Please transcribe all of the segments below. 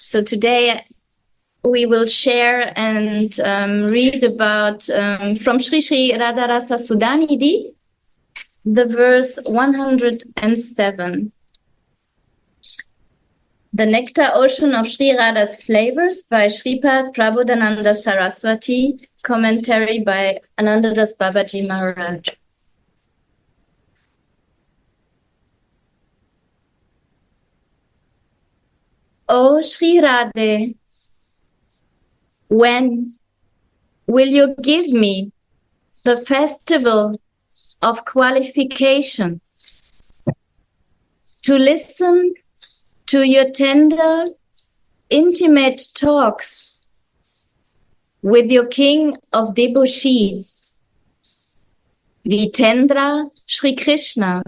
So today we will share and read about from Sri Sri Radha Rasa Sudhanidhi, the verse 107. The Nectar Ocean of Sri Radha's Flavors by Sripad Prabodhananda Saraswati, commentary by Anandadas Babaji Maharaj. O Sri Radhe, when will you give me the festival of qualification to listen to your tender, intimate talks with your king of debauchees, Vitendra Shri Krishna,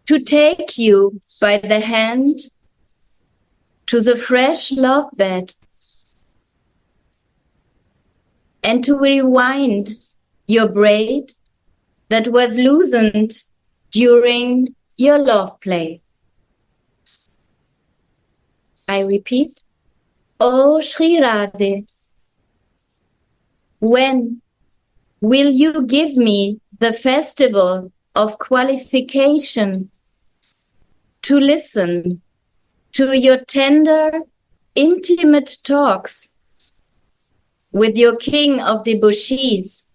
to take you by the hand to the fresh love bed and to rewind your braid that was loosened during your love play. I repeat, O Sri Radhe, when will you give me the festival of qualification to listen to your tender, intimate talks with your king of debauchees,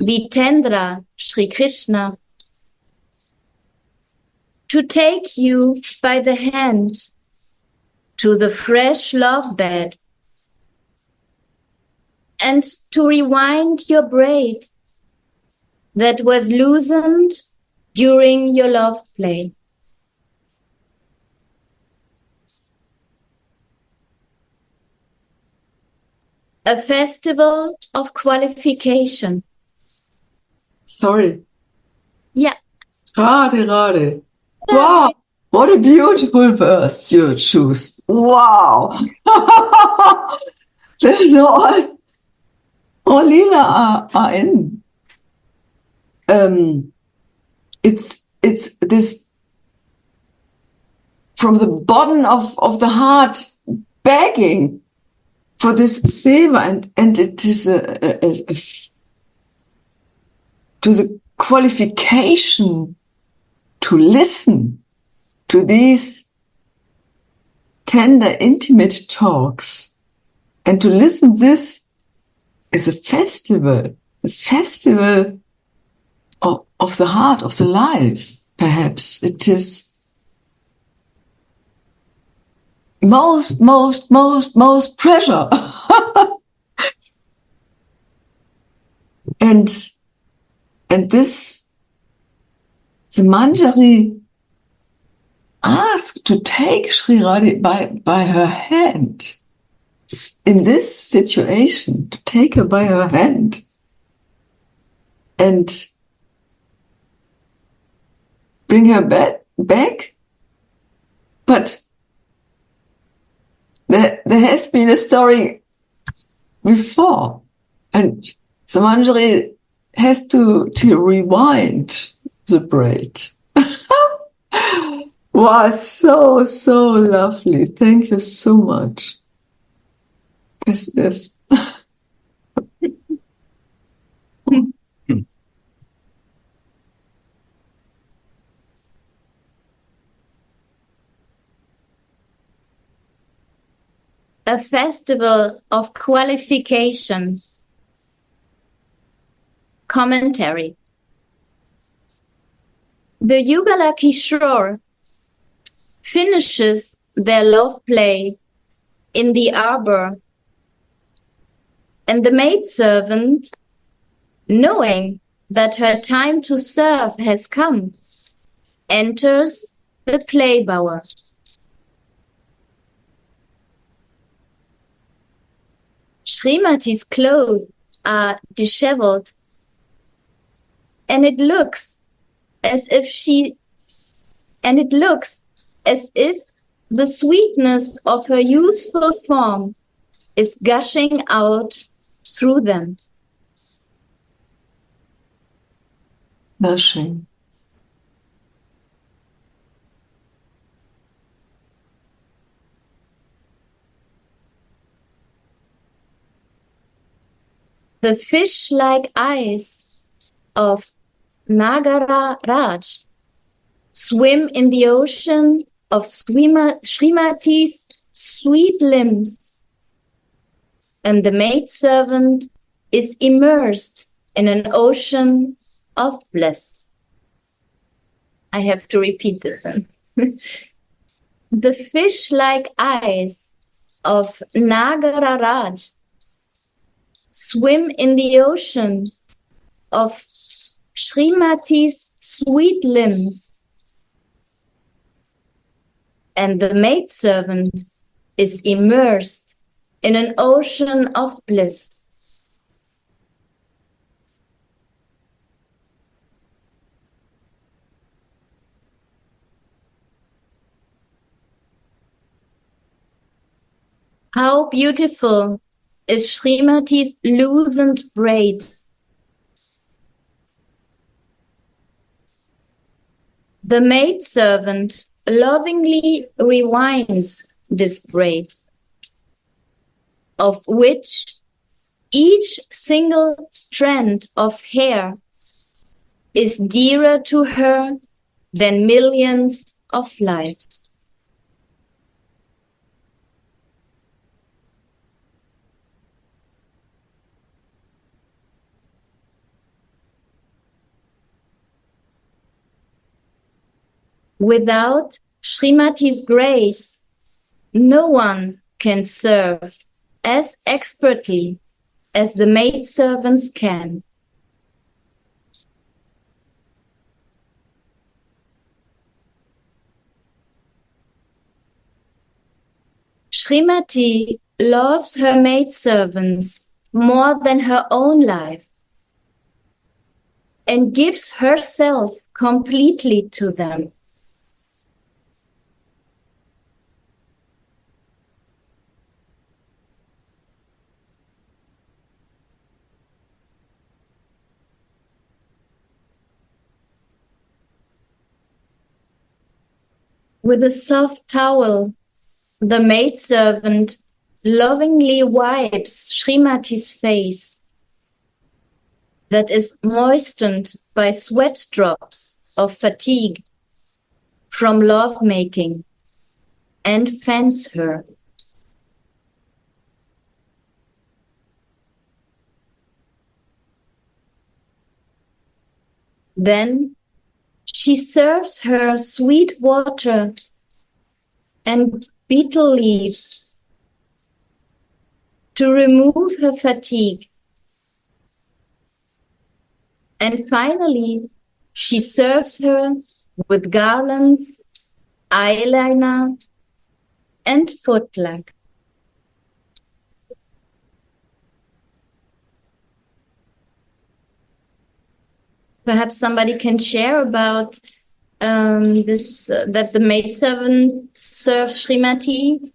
Vitendra Shri Krishna, to take you by the hand to the fresh love bed and to rewind your braid that was loosened during your love play. A festival of qualification. Sorry. Yeah. Radhe. Wow, what a beautiful verse you choose. Wow. There's all Lila are in. It's this from the bottom of the heart begging for this seva, and it is to the qualification to listen to these tender, intimate talks, and to listen this is a festival of the heart, of the life. Perhaps it is most pressure. and this, the Manjari asked to take Sri Radha by her hand in this situation, to take her by her hand and bring her back. But there has been a story before, and the Manjari has to rewind the braid. Wow, so lovely. Thank you so much. Yes. A festival of qualification. Commentary. The Yugala Kishore finishes their love play in the arbor, and the maidservant, knowing that her time to serve has come, enters the play bower. Srimati's clothes are disheveled, and it looks as if the sweetness of her youthful form is gushing out through them. Gushing. The fish-like eyes of Nagara Raj swim in the ocean of Srimati's sweet limbs, and the maidservant is immersed in an ocean of bliss. I have to repeat this then. The fish-like eyes of Nagara Raj swim in the ocean of Srimati's sweet limbs, and the maidservant is immersed in an ocean of bliss. How beautiful is Srimati's loosened braid. The maidservant lovingly rewinds this braid, of which each single strand of hair is dearer to her than millions of lives. Without Srimati's grace, no one can serve as expertly as the maidservants can. Srimati loves her maidservants more than her own life and gives herself completely to them. With a soft towel, the maidservant lovingly wipes Srimati's face that is moistened by sweat drops of fatigue from lovemaking, and fans her. Then she serves her sweet water and betel leaves to remove her fatigue. And finally, she serves her with garlands, eyeliner, and footlac. Perhaps somebody can share about this, that the maidservant serves Srimati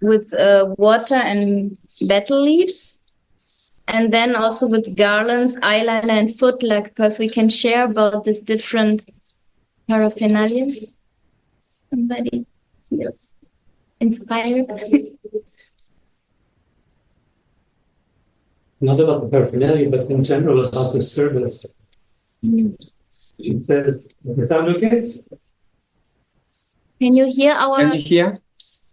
with water and betel leaves, and then also with garlands, eyeliner, and footlac. Perhaps we can share about this different paraphernalia. Somebody feels inspired. Not about the paraphernalia, but in general about the service. It says, does it sound okay? Can you hear our Can you hear?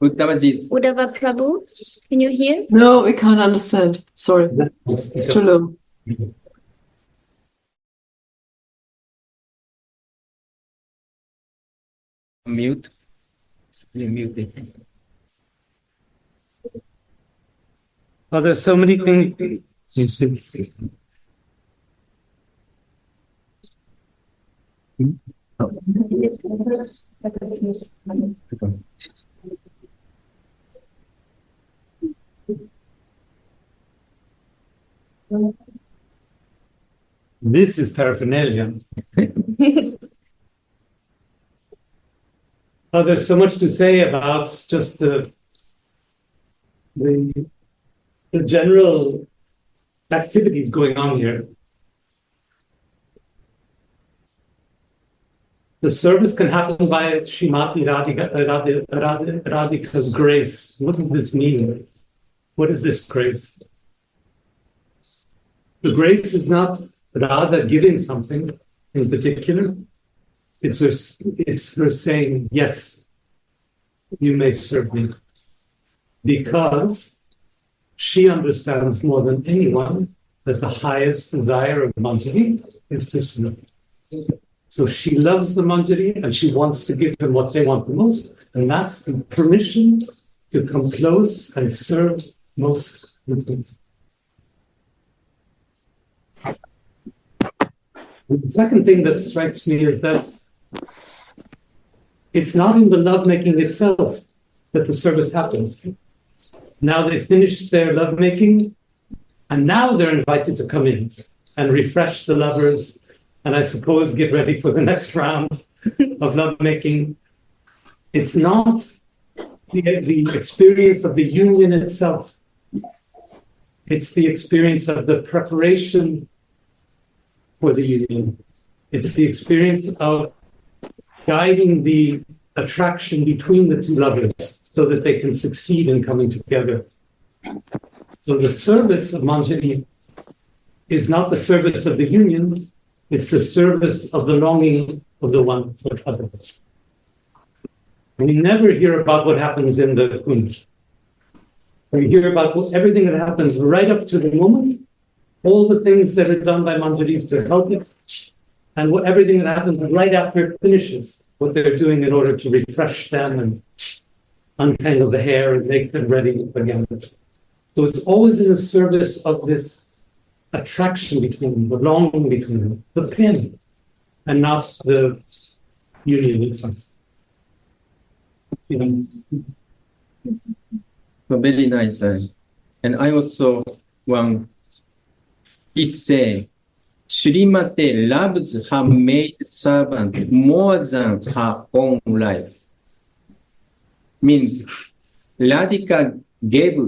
Uttavajit. Uddhava Prabhu? Can you hear? No, we can't understand. Sorry. It's too low. Mute. You're muted. Oh, there's so many things. You see. This is paraphernalia. Oh, there's so much to say about just the general activities going on here. The service can happen by Srimati Radhika's grace. What does this mean? What is this grace? The grace is not Radha giving something in particular. It's her saying, yes, you may serve me. Because she understands more than anyone that the highest desire of Manjari is to serve. So she loves the Manjari and she wants to give them what they want the most. And that's the permission to come close and serve most intimately. The second thing that strikes me is that it's not in the lovemaking itself that the service happens. Now they've finished their lovemaking, and now they're invited to come in and refresh the lovers, and I suppose get ready for the next round of lovemaking. It's not the experience of the union itself. It's the experience of the preparation for the union. It's the experience of guiding the attraction between the two lovers so that they can succeed in coming together. So the service of Manjari is not the service of the union, it's the service of the longing of the one for the other. We never hear about what happens in the Kunj. We hear about everything that happens right up to the moment, all the things that are done by Manjaris to help it, and everything that happens right after it finishes, what they're doing in order to refresh them and untangle the hair and make them ready again. So it's always in the service of this attraction between them, the longing between them, the pin, and not the union itself. So very nice. And I also want to say, Srimati loves her maid servant more than her own life. Means Radhika gave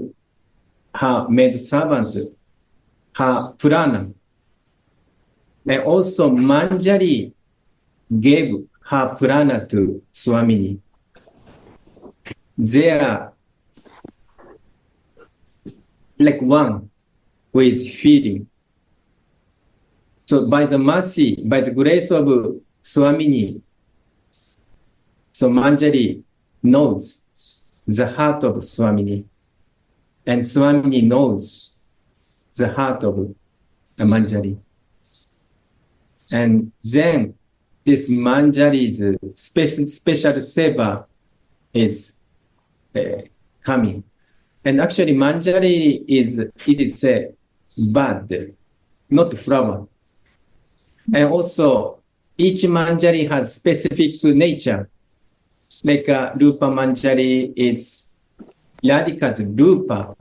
her maid servant her prana. And also Manjari gave her prana to Swamini. They are like one with feeling. So by the mercy, by the grace of Swamini, so Manjari knows the heart of Swamini, and Swamini knows the heart of Manjari. And then this Manjari's special seva is coming. And actually Manjari is a bud, not flower. And also each Manjari has specific nature. Like Rupa Manjari is Radhika's Rupa,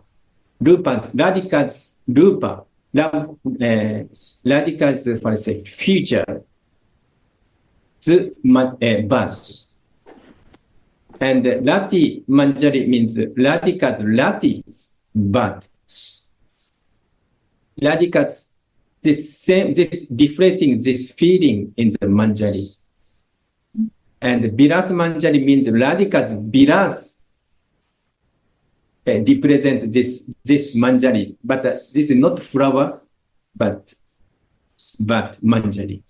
Radhika's Rupa, Radhika's, what I say, future, birth. And Rati Manjari means Radhika's Rati's birth. Radhika's this reflecting this feeling in the Manjari. And Vilas Manjari means Radhika's Vilas represent this Manjari. But this is not flower, but Manjari.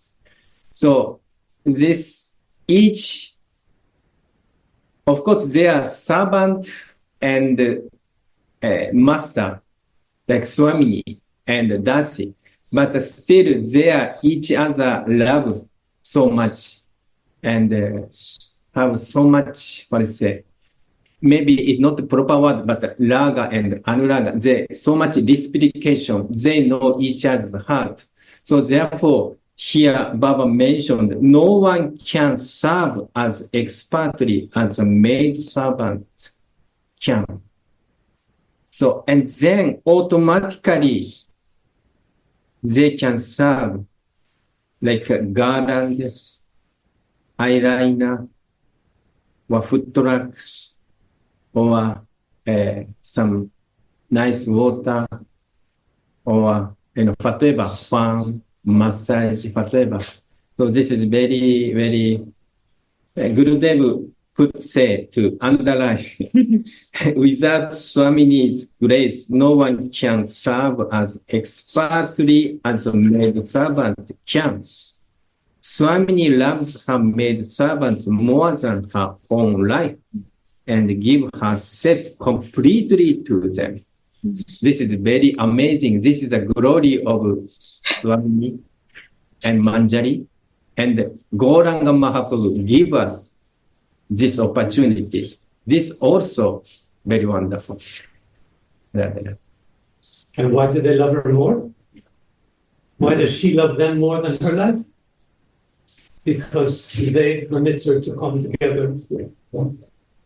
So this each, of course, they are servant and master, like Swamini and Dasi. But still, they are each other love so much and have so much, what I say, maybe it's not the proper word, but raga and anuraga, they so much reciprocation, they know each other's heart. So therefore, here Baba mentioned, no one can serve as expertly as a maid servant can. So, and then automatically, they can serve like a garland, eyeliner, or foot trucks, or some nice water, or whatever, fan, massage, whatever. So this is very, very, Gurudev say to underline, without Swamini's grace, no one can serve as expertly as a maid servant can. Swamini loves her maid servants more than her own life and give herself completely to them. This is very amazing. This is the glory of Swamini and Manjari. And Gauranga Mahaprabhu give us this opportunity. This also very wonderful. And why do they love her more? Why does she love them more than her life? Because they permit her to come together,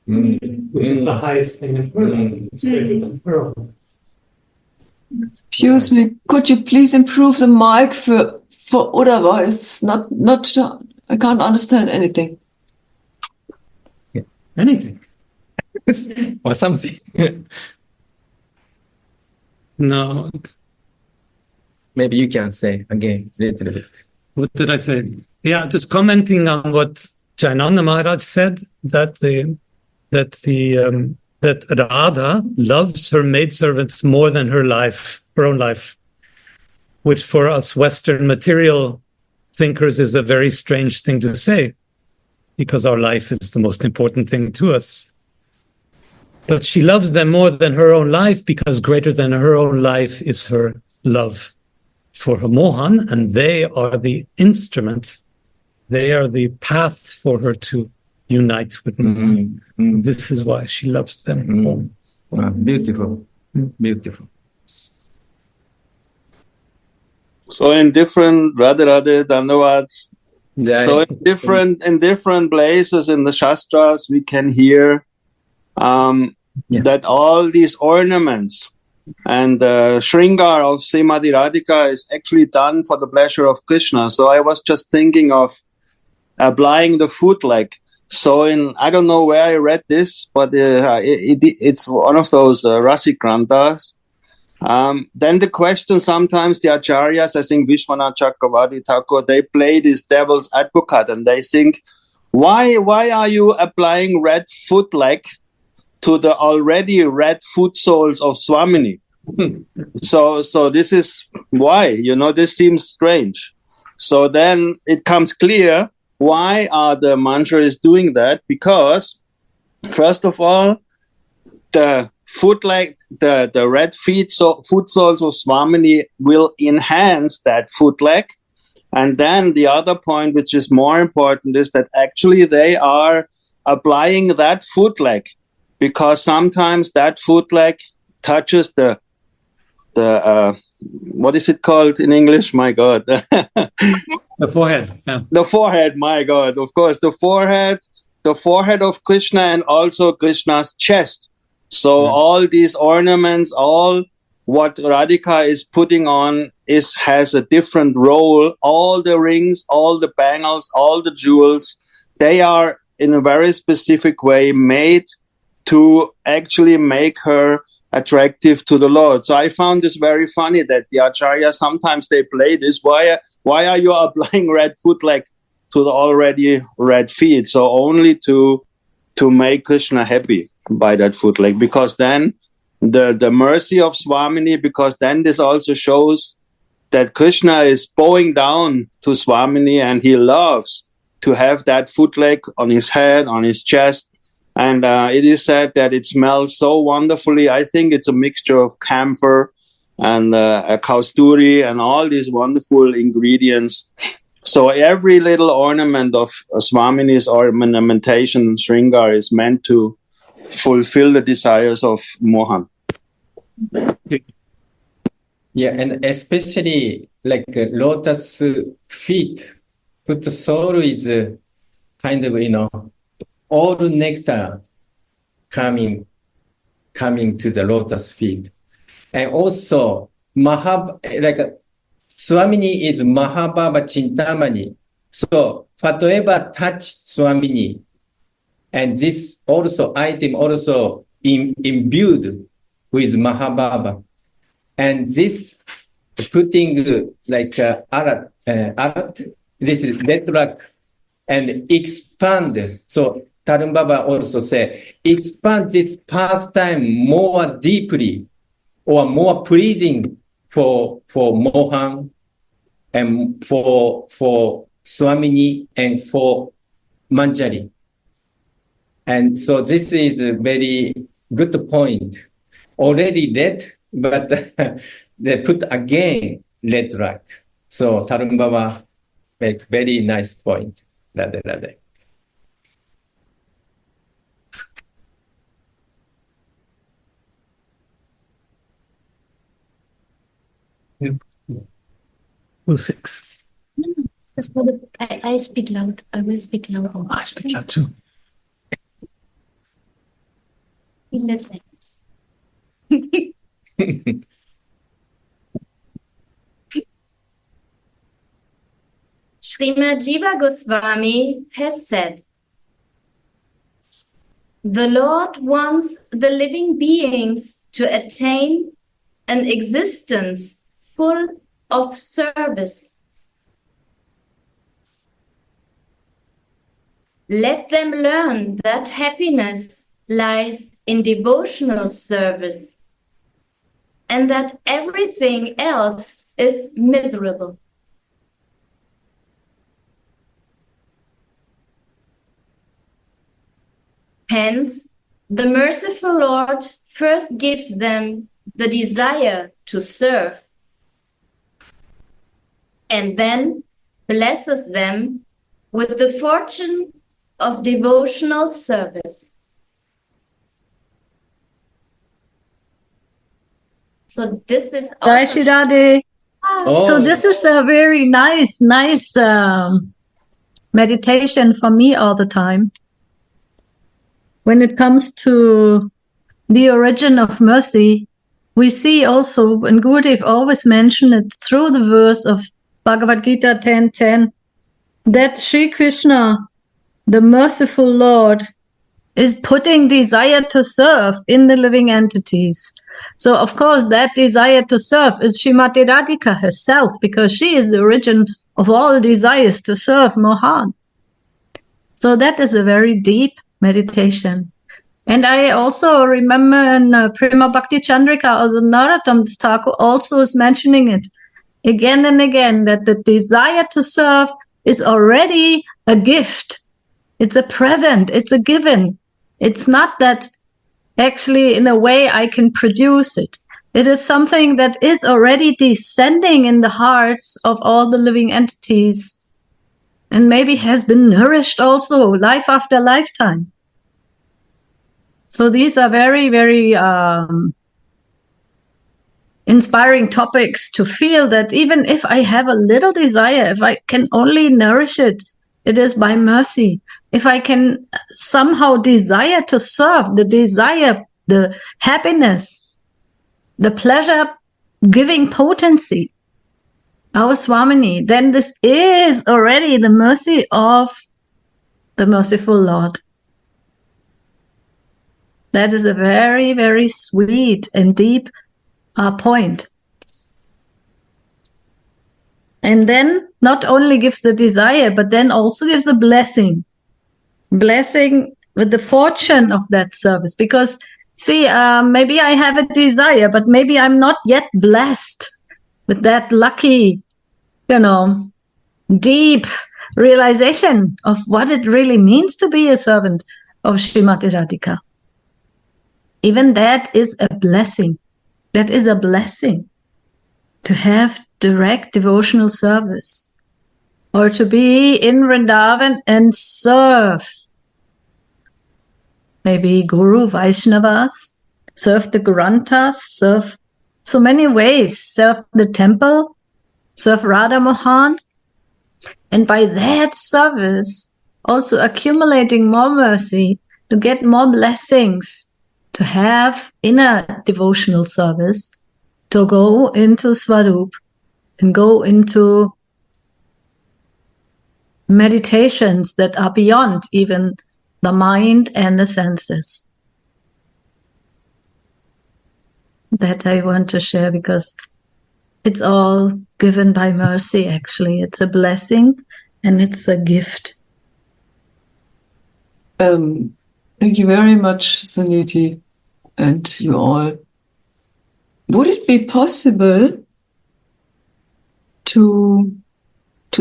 which is the highest thing in her life. It's greater than her own. Excuse me, could you please improve the mic for Uddhava? It's not, I can't understand anything. Anything. Or something. No. Maybe you can say again a little bit. What did I say? Yeah, just commenting on what Jayananda Maharaj said, that Radha loves her maidservants more than her own life, which for us Western material thinkers is a very strange thing to say, because our life is the most important thing to us. But she loves them more than her own life, because greater than her own life is her love for her Mohan, and they are the instruments. They are the path for her to unite with me. This is why she loves them more. Wow, beautiful. Beautiful. So in different Radharani Dandavats, so in different places in the Shastras, we can hear that all these ornaments and the Shringar of Srimati Radhika is actually done for the pleasure of Krishna. So I was just thinking of applying the foot leg. So I don't know where I read this, but it's one of those Rasikrantas. Then the question, sometimes the acharyas, I think Vishwanath Chakravarti Thakur, they play this devil's advocate, and they think, why are you applying red foot leg to the already red foot soles of Swamini? So this is why, this seems strange. So then it comes clear, why are the manjaris doing that? Because first of all, the foot leg, the red foot soles of Swamini will enhance that foot leg. And then the other point, which is more important, is that actually they are applying that foot leg, because sometimes that foot leg touches the what is it called in English? My God. The forehead. Yeah. The forehead, my God. Of course, the forehead of Krishna, and also Krishna's chest. So all these ornaments, all what Radhika is putting on has a different role. All the rings, all the bangles, all the jewels, they are in a very specific way made to actually make her attractive to the Lord. So I found this very funny that the Acharya, sometimes they play this. Why are you applying red foot leg to the already red feet? So only to make Krishna happy by that foot leg, because then the mercy of Swamini, because then this also shows that Krishna is bowing down to Swamini, and he loves to have that foot leg on his head, on his chest. And it is said that it smells so wonderfully. I think it's a mixture of camphor and kausturi and all these wonderful ingredients. So every little ornament of Swamini's ornamentation, Shringar, is meant to fulfill the desires of Mohan. Yeah, and especially like lotus feet, foot sole is kind of, all nectar coming to the lotus feet. And also, Swamini is Mahabhava Chintamani. So, whatever touched Swamini, and this also item also imbued with Mahabhava. And this putting arat, this is bedrock, and expand. So Tarun Baba also say, expand this pastime more deeply or more pleasing for Mohan and for Swamini and for Manjari. And so this is a very good point. Already red, but they put again red rag. So Tarun Baba make very nice point. Radhe, radhe. We'll fix. That's for the, I speak loud. I will speak loud. I speak loud too. We live like this. Srimad Jiva Goswami has said, the Lord wants the living beings to attain an existence full of service. Let them learn that happiness lies in devotional service and that everything else is miserable. Hence, the merciful Lord first gives them the desire to serve and then blesses them with the fortune of devotional service. So this is Jai Shri Radhe. Oh. So this is a very nice meditation for me all the time. When it comes to the origin of mercy, we see also, and Gurudev always mentioned it through the verse of Bhagavad Gita 10:10, that Sri Krishna, the merciful Lord, is putting desire to serve in the living entities. So, of course, that desire to serve is Srimati Radhika herself, because she is the origin of all desires to serve Mohan. So that is a very deep meditation. And I also remember in Prema Bhakti Chandrika, also Narottam Thakur also is mentioning it again and again, that the desire to serve is already a gift. It's a present. It's a given. It's not that actually in a way I can produce it. It is something that is already descending in the hearts of all the living entities and maybe has been nourished also life after lifetime. So these are very, very inspiring topics to feel that even if I have a little desire, if I can only nourish it, it is by mercy. If I can somehow desire to serve, the desire, the happiness, the pleasure-giving potency, our Swamini, then this is already the mercy of the merciful Lord. That is a very, very sweet and deep point. And then not only gives the desire, but then also gives the blessing. Blessing with the fortune of that service. Because, see, maybe I have a desire, but maybe I'm not yet blessed with that lucky, deep realization of what it really means to be a servant of Srimati Radhika. Even that is a blessing. That is a blessing to have direct devotional service or to be in Vrindavan and serve maybe Guru, Vaishnavas, serve the Granthas, serve so many ways, serve the temple, serve Radha Mohan, and by that service also accumulating more mercy to get more blessings, to have inner devotional service, to go into Swarup and go into meditations that are beyond even the mind and the senses. That I want to share because it's all given by mercy, actually. It's a blessing and it's a gift. Thank you very much, Sudhanidhi, and you all. Would it be possible to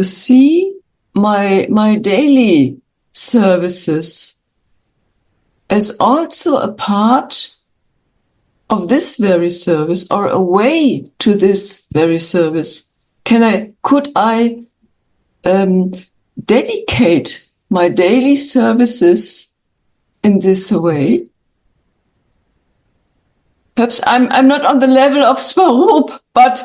see my daily services as also a part of this very service or a way to this very service? Could I dedicate my daily services in this way? Perhaps I'm not on the level of Swarup, but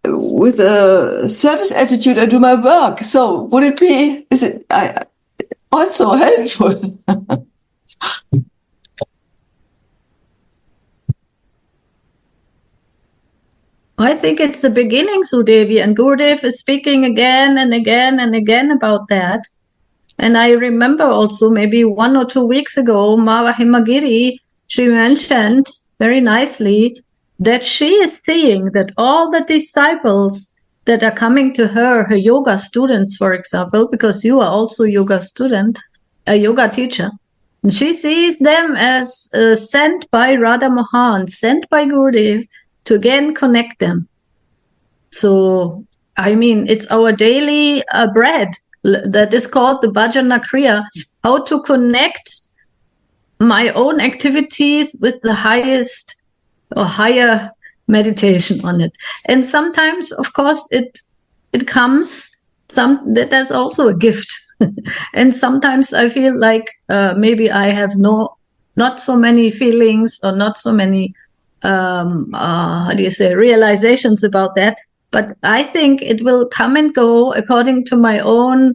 with a service attitude, I do my work. So is it also helpful? I think it's the beginning, Sudevi, and Gurudev is speaking again and again and again about that. And I remember also maybe 1 or 2 weeks ago, Mara Himagiri, she mentioned very nicely that she is seeing that all the disciples that are coming to her yoga students, for example, because you are also a yoga student, a yoga teacher, and she sees them as sent by Radha Mohan, sent by Gurudev to again connect them. So, I mean, it's our daily bread that is called the Bhajana Kriya, how to connect my own activities with the highest or higher meditation on it. And sometimes, of course, it comes, that's also a gift. And sometimes I feel like maybe I have not so many feelings or not so many realizations about that. But I think it will come and go according to my own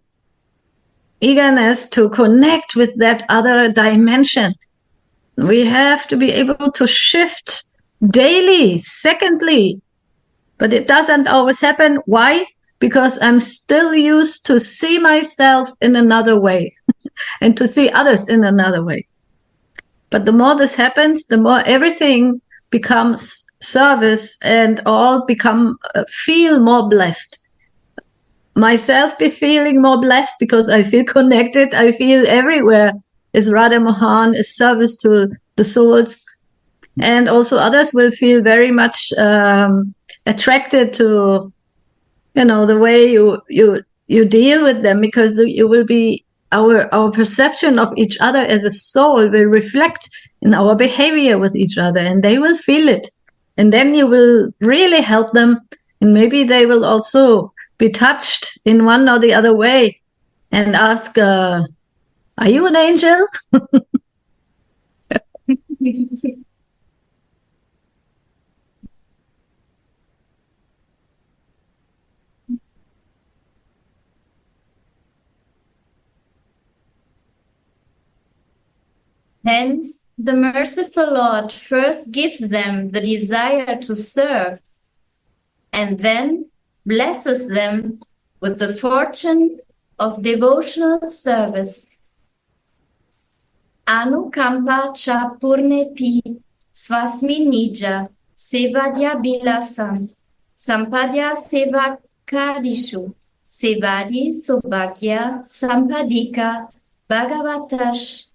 eagerness to connect with that other dimension. We have to be able to shift daily, secondly, but it doesn't always happen. Why? Because I'm still used to see myself in another way and to see others in another way. But the more this happens, the more everything becomes service and all feel more blessed. Myself be feeling more blessed because I feel connected. I feel everywhere is Radha Mohan, is service to the souls. And also others will feel very much attracted to, the way you deal with them, because you will be, our perception of each other as a soul will reflect in our behavior with each other, and they will feel it. And then you will really help them, and maybe they will also be touched in one or the other way and ask, are you an angel? Hence, the merciful Lord first gives them the desire to serve, and then blesses them with the fortune of devotional service. Anukampa cha purne pi swasmi nija sevadya bilasam sampadya sevakadishu sevadi sobhagya sampadika bhagavatash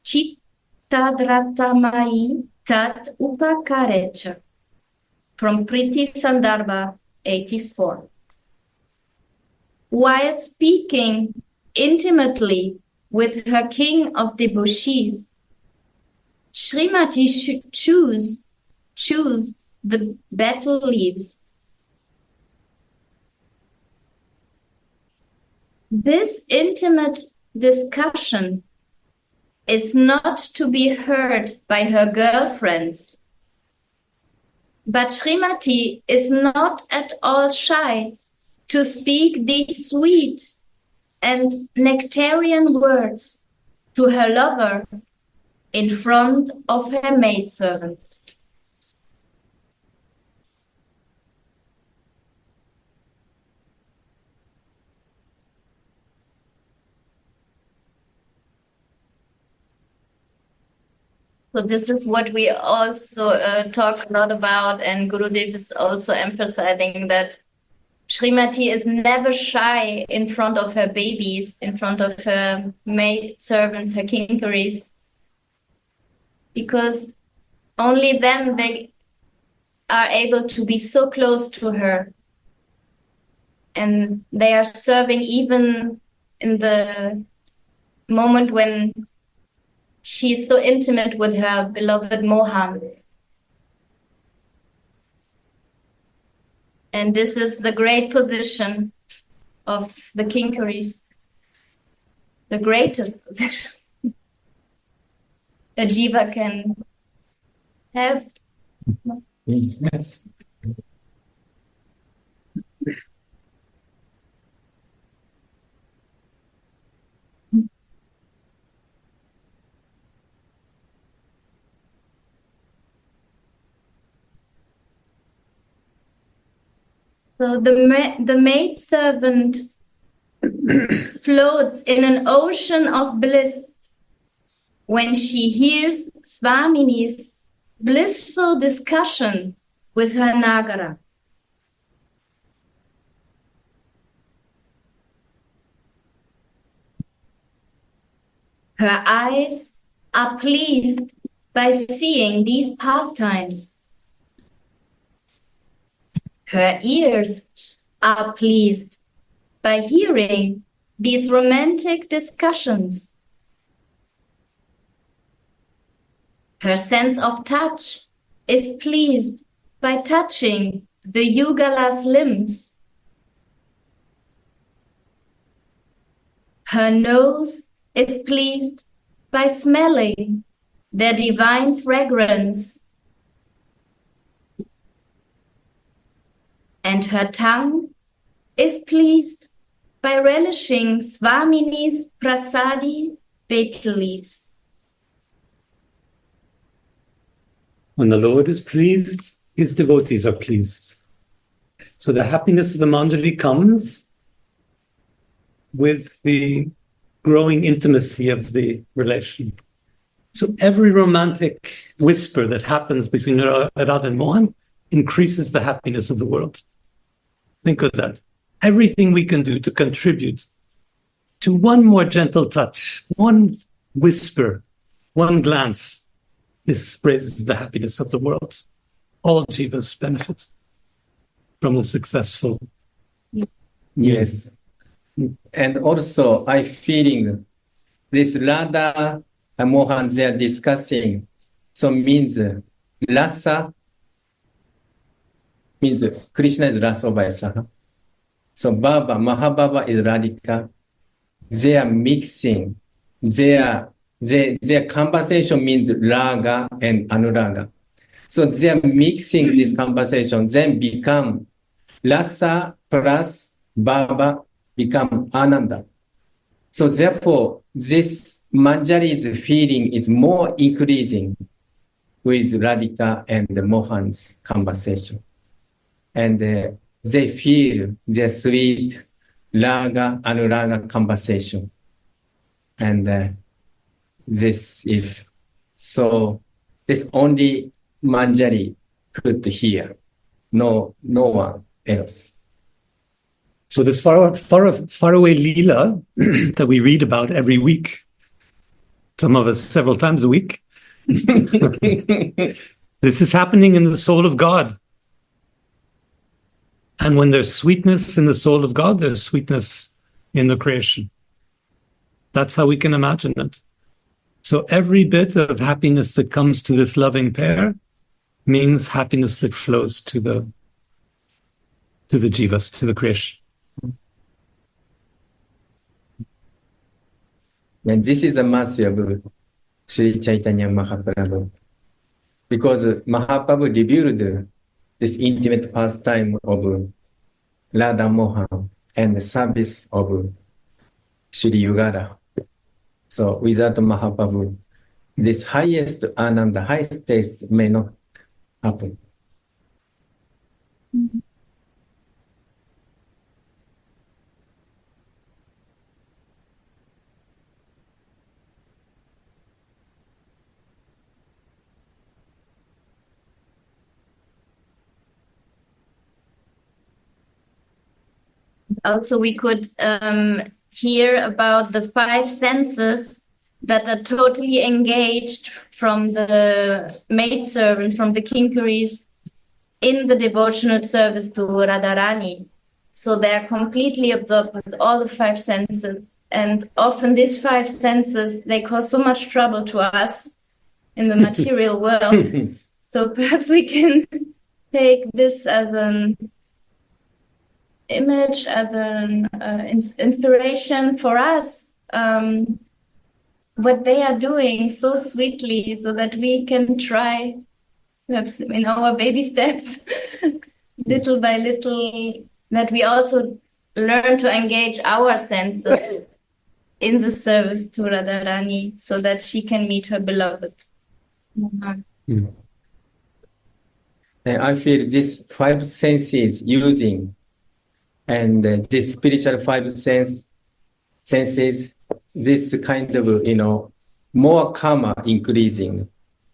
chittadratamai tat upakarecha. From Priti Sandarbha 84. While speaking intimately with her king of devotees, Srimati should choose the betel leaves. This intimate discussion is not to be heard by her girlfriends, but Srimati is not at all shy to speak these sweet and nectarian words to her lover in front of her maidservants. So this is what we also talk a lot about, and Gurudev is also emphasizing that Srimati is never shy in front of her babies, in front of her maid servants, her kinkaries, because only then they are able to be so close to her. And they are serving even in the moment when she is so intimate with her beloved Mohan. And this is the great position of the kinkaries, the greatest position a jiva can have. Yes. So the maidservant floats in an ocean of bliss when she hears Swamini's blissful discussion with her Nagara. Her eyes are pleased by seeing these pastimes. Her ears are pleased by hearing these romantic discussions. Her sense of touch is pleased by touching the Yugala's limbs. Her nose is pleased by smelling their divine fragrance. And her tongue is pleased by relishing Swamini's prasadi betel leaves. When the Lord is pleased, his devotees are pleased. So the happiness of the Manjari comes with the growing intimacy of the relation. So every romantic whisper that happens between Radha and Mohan increases the happiness of the world. Think of that. Everything we can do to contribute to one more gentle touch, one whisper, one glance, this raises the happiness of the world. All jivas benefit from the successful. Yes. And also, I feeling this Radha and Mohan, they are discussing. So means Rasa means Krishna is Rasa Vaisa. So Baba, Mahababa is Radhika. They are mixing. Their conversation means Raga and Anuraga. So they are mixing this conversation, then become Rasa plus Baba become Ananda. So therefore, this Manjari's feeling is more increasing with Radhika and Mohan's conversation. And they feel their sweet Raga, Anuraga conversation. And this is so, this only Manjari could hear, no one else. So this far away Leela that we read about every week, some of us several times a week, this is happening in the soul of God. And when there's sweetness in the soul of God, there's sweetness in the creation. That's how we can imagine it. So every bit of happiness that comes to this loving pair means happiness that flows to the jivas, to the creation. And this is a mercy of Sri Chaitanya Mahaprabhu. Because Mahaprabhu revealed this intimate pastime of Radha Mohan and the service of Sri Yugara. So without Mahaprabhu, this highest ananda, highest taste may not happen. also we could hear about the 5 senses that are totally engaged from the maidservants, from the kinkaries, in the devotional service to Radharani. So they're completely absorbed with all the 5 senses. And often these 5 senses, they cause so much trouble to us in the material world. So perhaps we can take this as an image, as an inspiration for us, what they are doing so sweetly, so that we can try, perhaps in our baby steps, little by little, that we also learn to engage our senses in the service to Radharani, so that she can meet her beloved. And I feel this 5 senses using, and this spiritual 5 senses, this kind of, more karma increasing,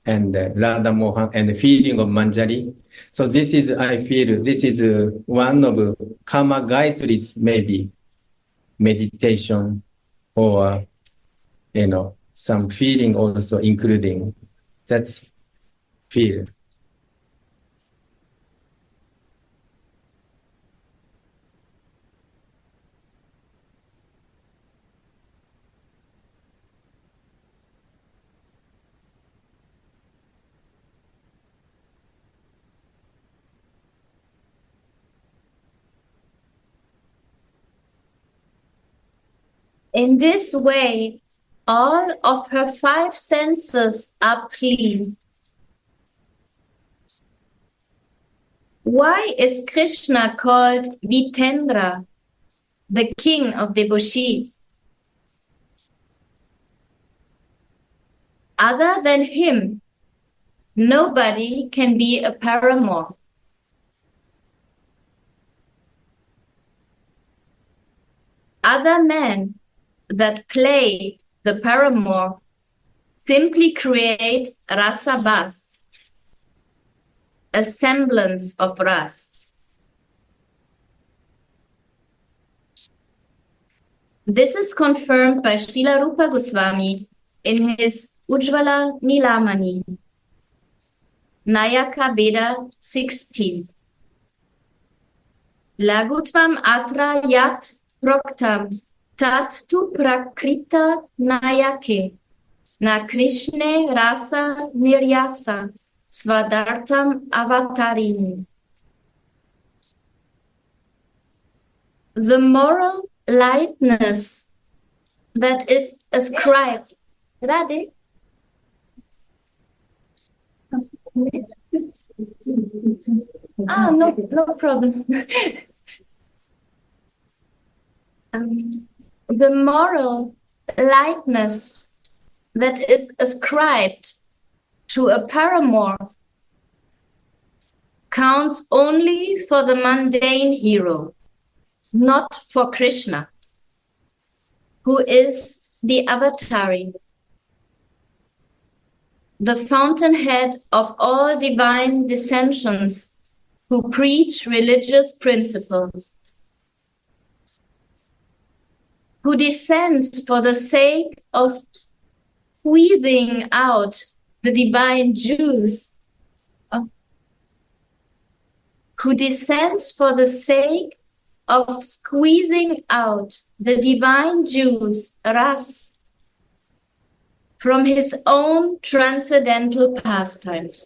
and Radha Mohan and the feeling of Manjari. So this is, I feel, this is one of karma gayatri's maybe meditation, or, some feeling also including. That's feel. In this way, all of her 5 senses are pleased. Why is Krishna called Vitendra, the king of devotees? Other than him, nobody can be a paramour. Other men that play the paramour simply create rasa bas, a semblance of ras. This is confirmed by Srila Rupa Goswami in his Ujjvala Nilamani, Nayaka Veda 16. Lagutvam atra yat proktam tat tu prakrita nayake na Krishne rasa niryasa svadartam avatarini. The moral lightness that is ascribed. Radhe? No problem. The moral lightness that is ascribed to a paramour counts only for the mundane hero, not for Krishna, who is the avatari, the fountainhead of all divine dissensions, who preach religious principles, who descends for the sake of squeezing out the divine juice, who descends for the sake of squeezing out the divine juice, Rasa, from his own transcendental pastimes.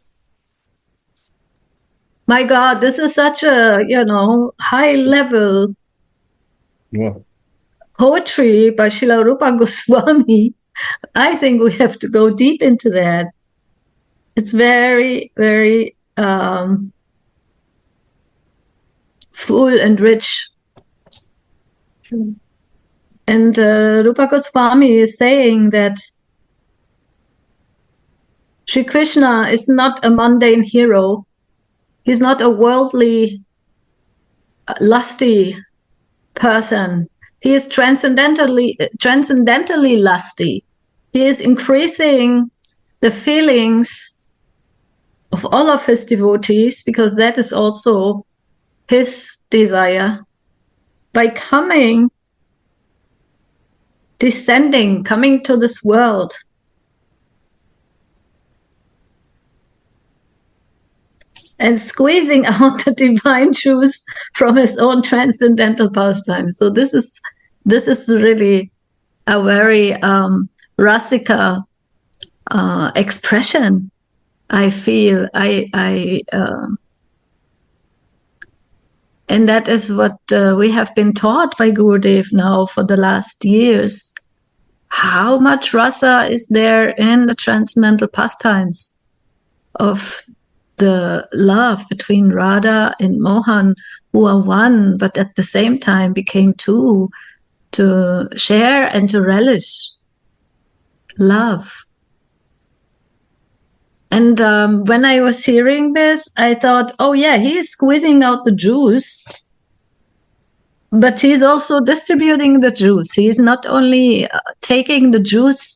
My God, this is such a, high level poetry by Srila Rupa Goswami. I think we have to go deep into that. It's very, very full and rich. True. And Rupa Goswami is saying that Sri Krishna is not a mundane hero. He's not a worldly, lusty person. He is transcendentally lusty. He is increasing the feelings of all of his devotees, because that is also his desire. by descending, coming to this world, and squeezing out the divine juice from his own transcendental pastime. So this is really a very Rasika expression. I feel and that is what we have been taught by Gurudev now for the last years. How much rasa is there in the transcendental pastimes of the love between Radha and Mohan, who are one, but at the same time became two, to share and to relish love. And when I was hearing this, I thought, oh yeah, he is squeezing out the juice, but he's also distributing the juice. He is not only taking the juice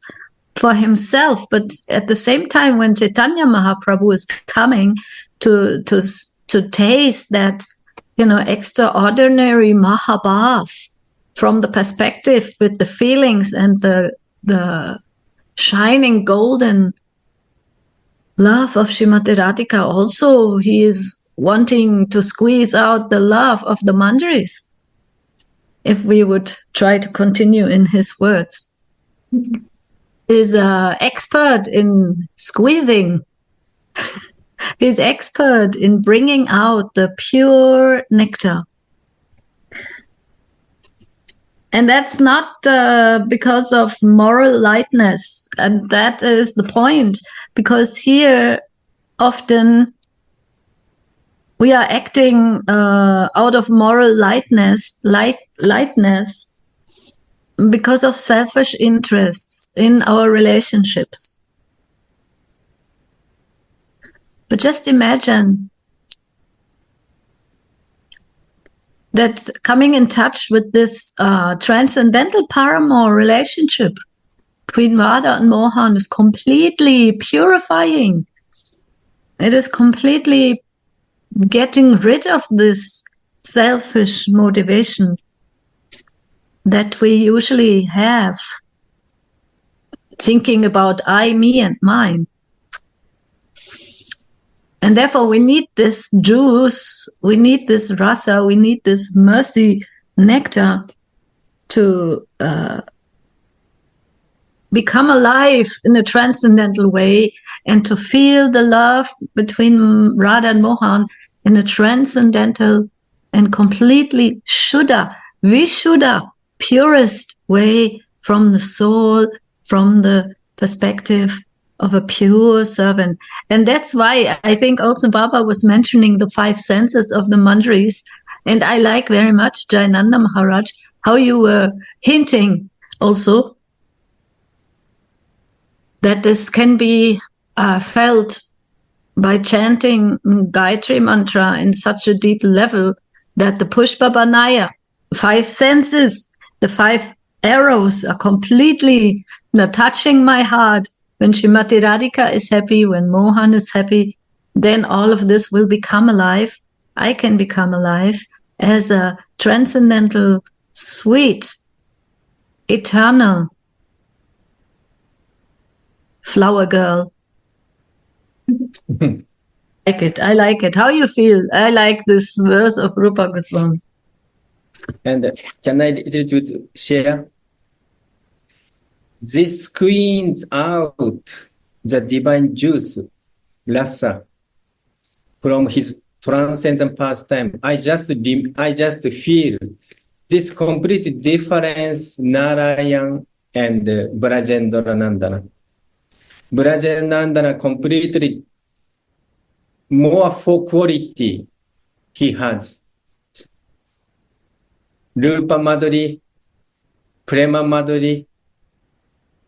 for himself, but at the same time, when Chaitanya Mahaprabhu is coming to taste that, extraordinary Mahabhav from the perspective with the feelings and the shining golden love of Srimati Radhika, also he is wanting to squeeze out the love of the Manjaris, if we would try to continue in his words. Is an expert in squeezing. He's expert in bringing out the pure nectar. And that's not because of moral lightness. And that is the point. Because here, often, we are acting out of moral lightness, because of selfish interests in our relationships. But just imagine that coming in touch with this transcendental paramour relationship between Radha and Mohan is completely purifying. It is completely getting rid of this selfish motivation that we usually have, thinking about I, me, and mine. And therefore we need this juice, we need this rasa, we need this mercy nectar to become alive in a transcendental way and to feel the love between Radha and Mohan in a transcendental and completely Vishuddha, purest way from the soul, from the perspective of a pure servant. And that's why I think also Baba was mentioning the 5 senses of the Manjaris. And I like very much, Jayananda Maharaj, how you were hinting also that this can be felt by chanting Gayatri Mantra in such a deep level that the Pushpa Banaya, 5 senses, the 5 arrows are completely touching my heart. When Srimati Radhika is happy, when Mohan is happy, then all of this will become alive. I can become alive as a transcendental, sweet, eternal flower girl. I like it. How you feel? I like this verse of Rupa Goswami. And can I little bit share? This squeezes out the divine juice, Rasa, from his transcendent pastime. I just feel this complete difference, Narayan and Brajendra Nandana. Brajendra Nandana completely more for quality he has. Rupa Madhuri, Prema Madhuri,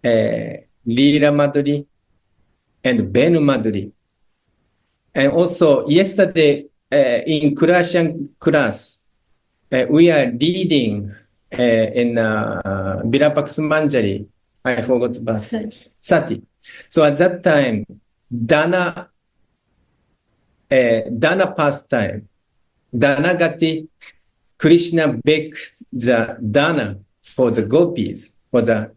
Leela Madhuri, and Venu Madhuri. And also yesterday in Kurashan class, we are reading in Virapaks Manjari. I forgot the verse. Sati. So at that time, Dana pastime, Danagati Krishna begs the dana for the gopis, from the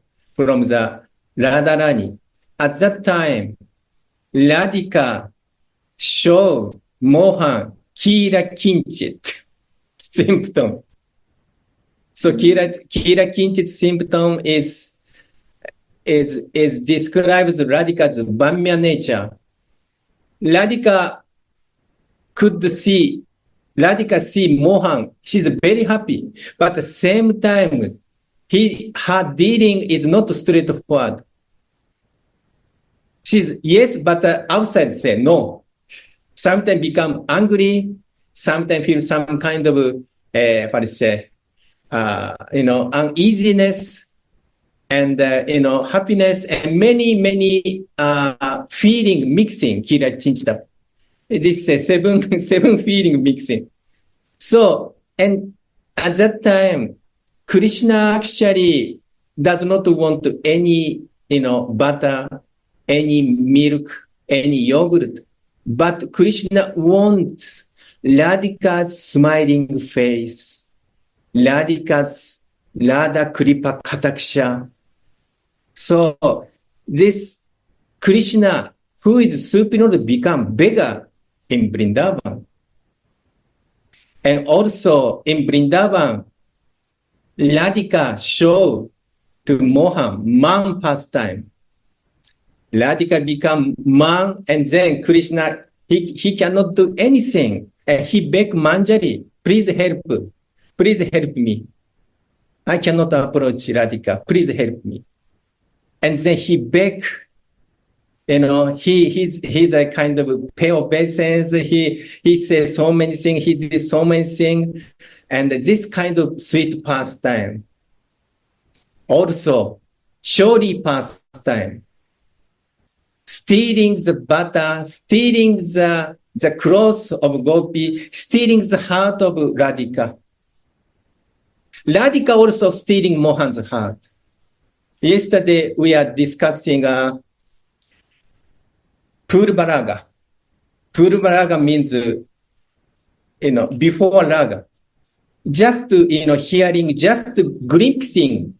Radharani. At that time, Radhika showed Mohan Kira Kinchit symptom. So Kira Kinchit symptom is describes Radhika's Vamya nature. Radhika see Mohan, she's very happy, but at the same time, her dealing is not straightforward. She's yes, but outside say no. Sometimes become angry, sometimes feel some kind of, uneasiness, and happiness, and many feeling mixing. Kira Chinchita. This is seven feeling mixing. So, and at that time, Krishna actually does not want any butter, any milk, any yogurt, but Krishna wants Radhika's smiling face, Radhika's Radha Kripa Kataksha. So this Krishna, who is superior, become beggar in Vrindavan. And also in Vrindavan, Radhika showed to Mohan man pastime. Radhika become man, and then Krishna, he cannot do anything. And he begged Manjari, please help me. I cannot approach Radhika, please help me. And then he begged, he's a kind of pay obeisance. He said so many things, he did so many things, and this kind of sweet pastime. Also, Shori pastime. Stealing the butter, stealing the clothes of Gopi, stealing the heart of Radhika. Radhika also stealing Mohan's heart. Yesterday we are discussing Purvaraga. Purvaraga means, before raga. Just, hearing, just glimpsing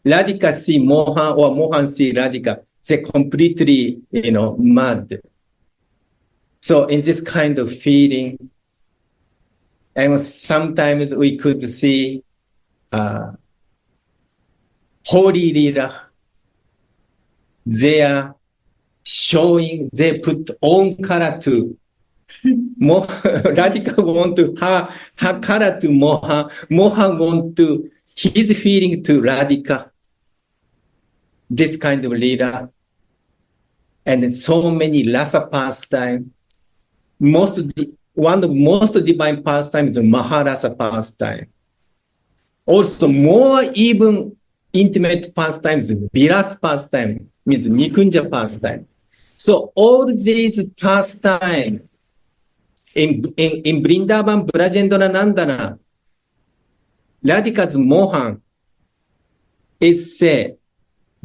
Radhika see Mohan or Mohan see Radhika. They completely, mad. So in this kind of feeling, and sometimes we could see Holy Lila. They are showing, they put own color to Radhika want to her color to Mohan. Mohan want to his feeling to Radhika. This kind of Lila. And so many Rasa pastime. One of the most divine pastimes is Maharasa pastime. Also, more even intimate pastimes, Vilas pastime, means Nikunja pastime. So all these pastimes in Vrindavan, Brajendra Nandana, Radhika's Mohan, it's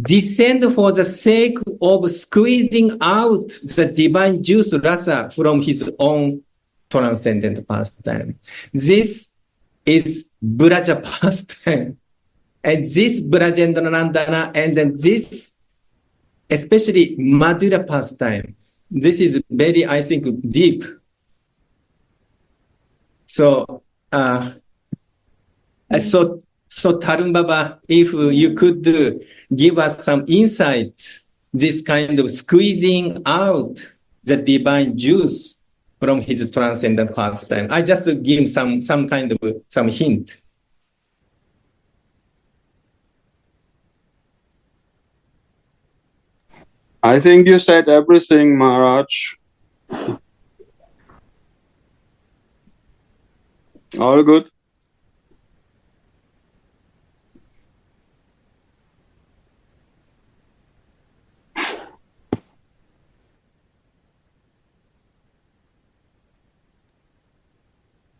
descend for the sake of squeezing out the divine juice Rasa from his own transcendent pastime. This is Braja pastime. And this Brajendra Nandana, and then this, especially Madhura pastime, this is very, I think, deep. So, so Tarun Baba, if you could give us some insights, this kind of squeezing out the divine juice from his transcendent pastime. I just give some kind of some hint. I think you said everything, Maharaj. All good.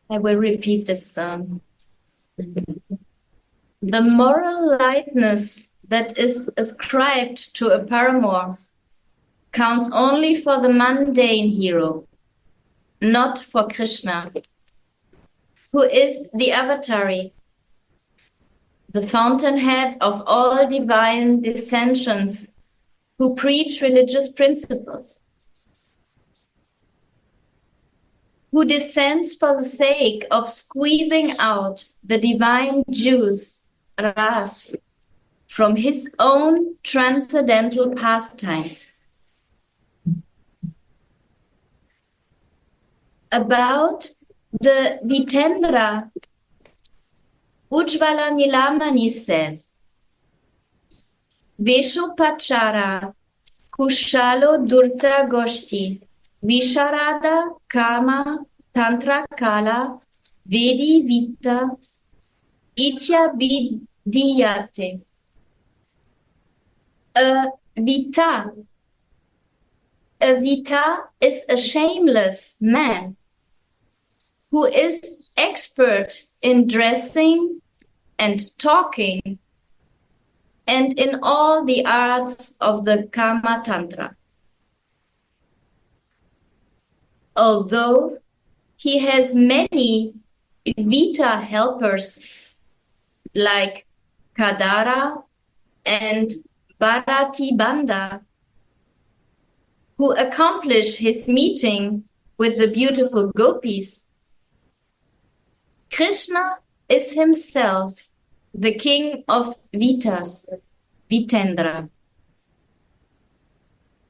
I will repeat this. The moral lightness that is ascribed to a paramour counts only for the mundane hero, not for Krishna. who is the Avatari, the fountainhead of all divine dissensions, who preach religious principles, who descends for the sake of squeezing out the divine juice, Rasa, from his own transcendental pastimes. About the Vitendra, Ujjvala Nilamani says, Veshopachara Kushalo Durta Goshti Visharada Kama Tantra Kala Vedi Vita Itya Vidiyate. A Vita is a shameless man who is expert in dressing and talking and in all the arts of the Kama Tantra. Although he has many Vita helpers like Kadara and Bharati Banda, who accomplish his meeting with the beautiful gopis, Krishna is himself the king of Vitas, Vitendra.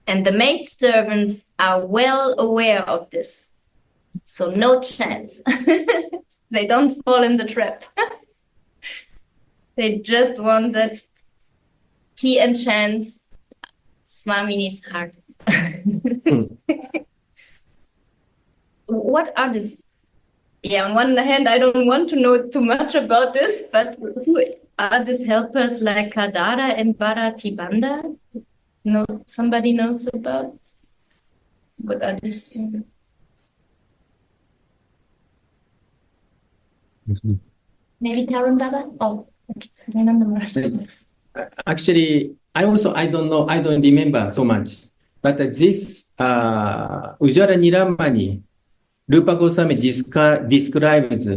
And the maidservants are well aware of this. So no chance. They don't fall in the trap. They just want that he enchants Swamini's heart. What are these? Yeah, on one hand, I don't want to know too much about this, but who are these helpers like Kadara and Bharati Banda? No, somebody knows about what are these? Maybe Tarun Baba? Oh, okay. Actually, I don't know, I don't remember so much. But this Ujjvala Nilamani, Rupa Goswami describes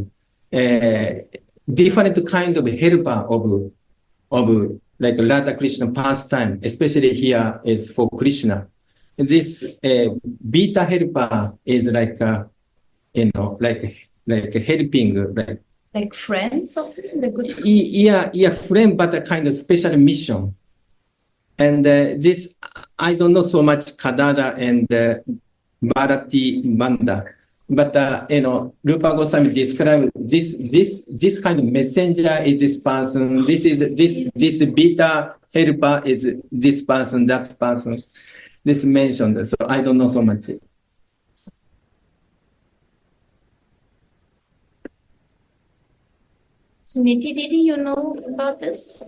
different kind of helper of like Radha Krishna pastime, especially here is for Krishna. This Vita helper is like like helping, like friends of him, the good. Yeah, friend, but a kind of special mission. And this, I don't know so much Kadara and Bharati Banda, but Rupa Goswami described this kind of messenger is this person. This Vita helper is this person, that person. This mentioned. So I don't know so much. Suniti, did you know about this?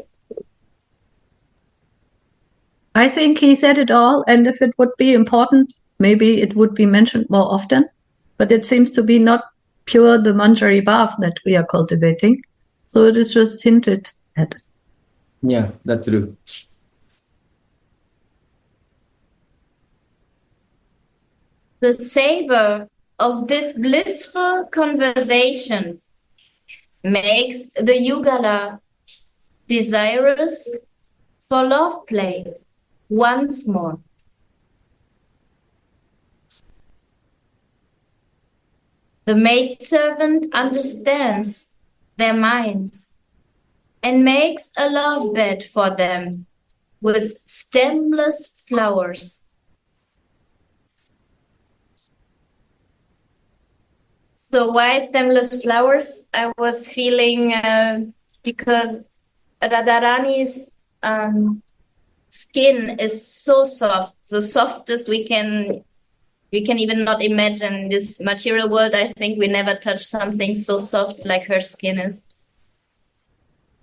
I think he said it all, and if it would be important, maybe it would be mentioned more often. But it seems to be not pure the Manjari Bhav that we are cultivating. So it is just hinted at. Yeah, that's true. The savor of this blissful conversation makes the Yugala desirous for love play once more. The maidservant understands their minds and makes a love bed for them with stemless flowers. So why stemless flowers? I was feeling because Radharani's skin is so soft, the softest we can even not imagine. This material world, I think we never touched something so soft like her skin is.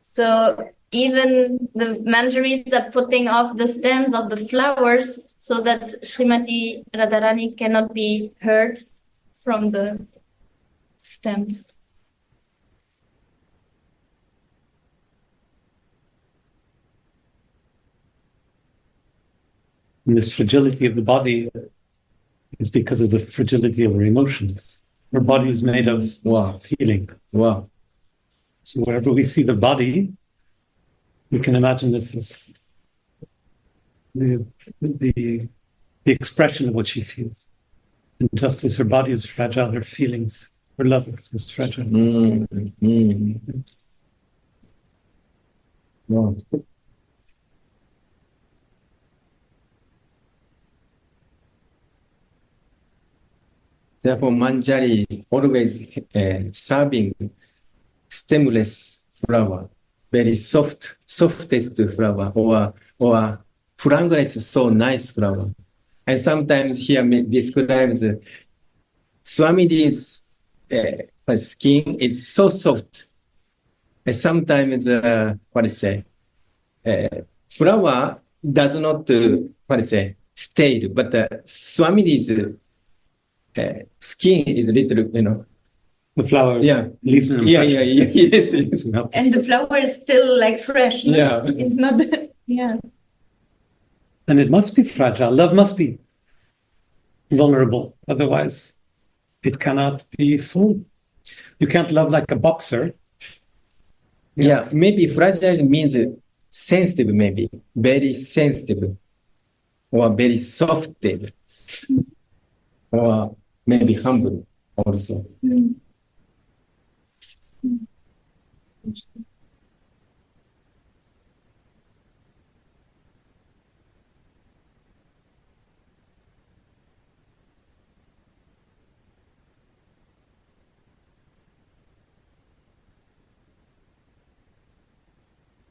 So even the manjaris are putting off the stems of the flowers so that Srimati Radharani cannot be heard from the stems. And this fragility of the body is because of the fragility of our emotions. Her body is made of feeling. Wow. So wherever we see the body, we can imagine this as the expression of what she feels. And just as her body is fragile, her feelings, her love is fragile. Wow. Therefore, Manjari always serving stemless flower, very softest flower, or fragrance, so nice flower. And sometimes here describes Swamidhi's skin is so soft. And sometimes, flower does not, stale, but Swamidhi's skin is a little, The flower leaves an yes. And the flower is still like fresh. Yeah. It's not, And it must be fragile. Love must be vulnerable. Otherwise, it cannot be full. You can't love like a boxer. Yeah, maybe fragile means sensitive, maybe very sensitive, or very softed, or maybe humble also.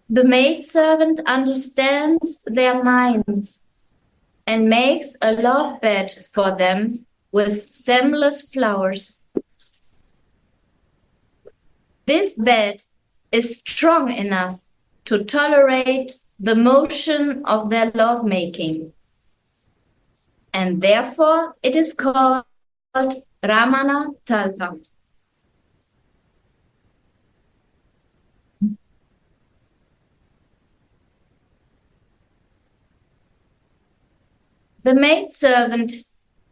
The maidservant understands their minds and makes a love bed for them with stemless flowers. This bed is strong enough to tolerate the motion of their lovemaking, and therefore it is called Ramana Talpa. The maidservant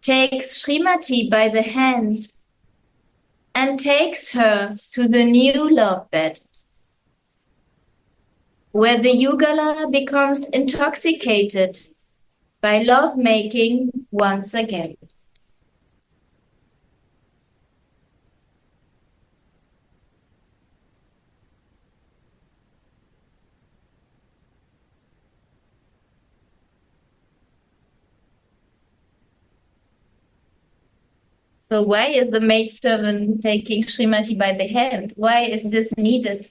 takes Srimati by the hand and takes her to the new love bed, where the Yugala becomes intoxicated by love-making once again. So why is the maidservant taking Srimati by the hand? Why is this needed?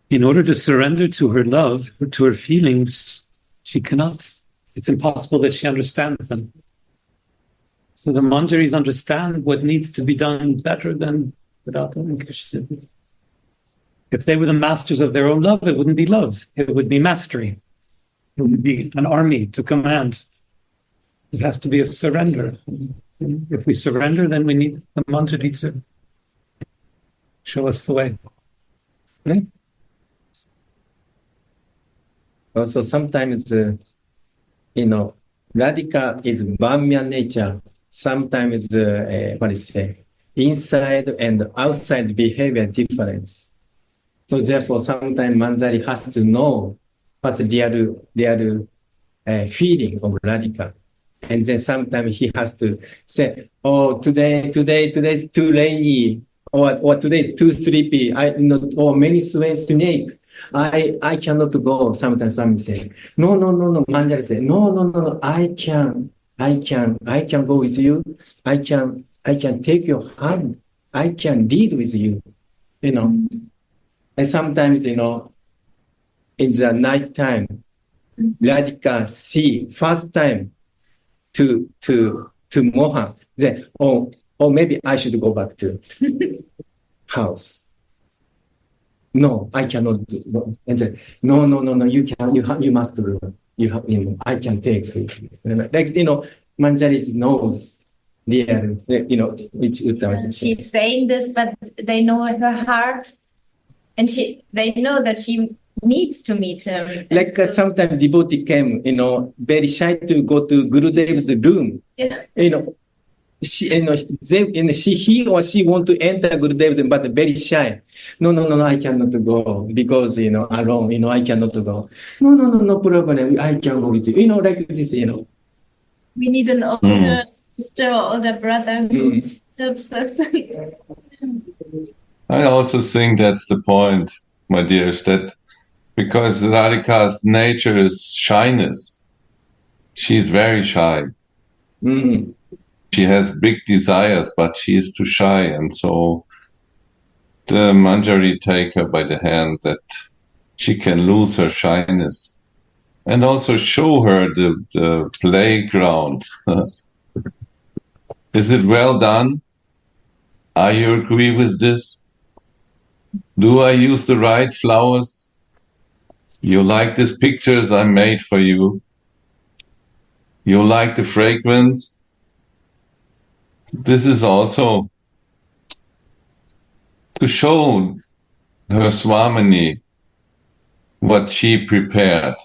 In order to surrender to her love, to her feelings, she cannot. It's impossible that she understands them. So the Manjaris understand what needs to be done better than Radha and Krishna. If they were the masters of their own love, it wouldn't be love. It would be mastery. It would be an army to command. It has to be a surrender. If we surrender, then we need the Manjari to show us the way. Okay? Also, sometimes, Radhika is Vamya nature. Sometimes, inside and outside behavior difference. So therefore, sometimes Manjari has to know what's the real feeling of Radhika. And then sometimes he has to say, oh, today's too rainy, or today too sleepy, or many snake. I cannot go. Sometimes some say, no, Manjari say, no, I can go with you. I can take your hand. I can lead with you, And sometimes, in the night time, Radhika see first time to Mohan, then, maybe I should go back to house. No, I cannot do. And then, no, you must do. I can take. Manjari knows which She's saying this, but they know her heart, and they know that she needs to meet him. Like sometimes devotee came, very shy to go to Gurudev's room. Yeah. He or she want to enter Gurudev's room, but very shy. No, I cannot go because, alone, I cannot go. No problem. I can go with you. Like this, We need an older sister or older brother who helps us. I also think that's the point, my dears, that because Radhika's nature is shyness. She's very shy. Mm. She has big desires, but she is too shy. And so the Manjari take her by the hand that she can lose her shyness and also show her the playground. Is it well done? Are you agree with this? Do I use the right flowers? You like these pictures I made for you? You like the fragrance? This is also to show her Swamini what she prepared.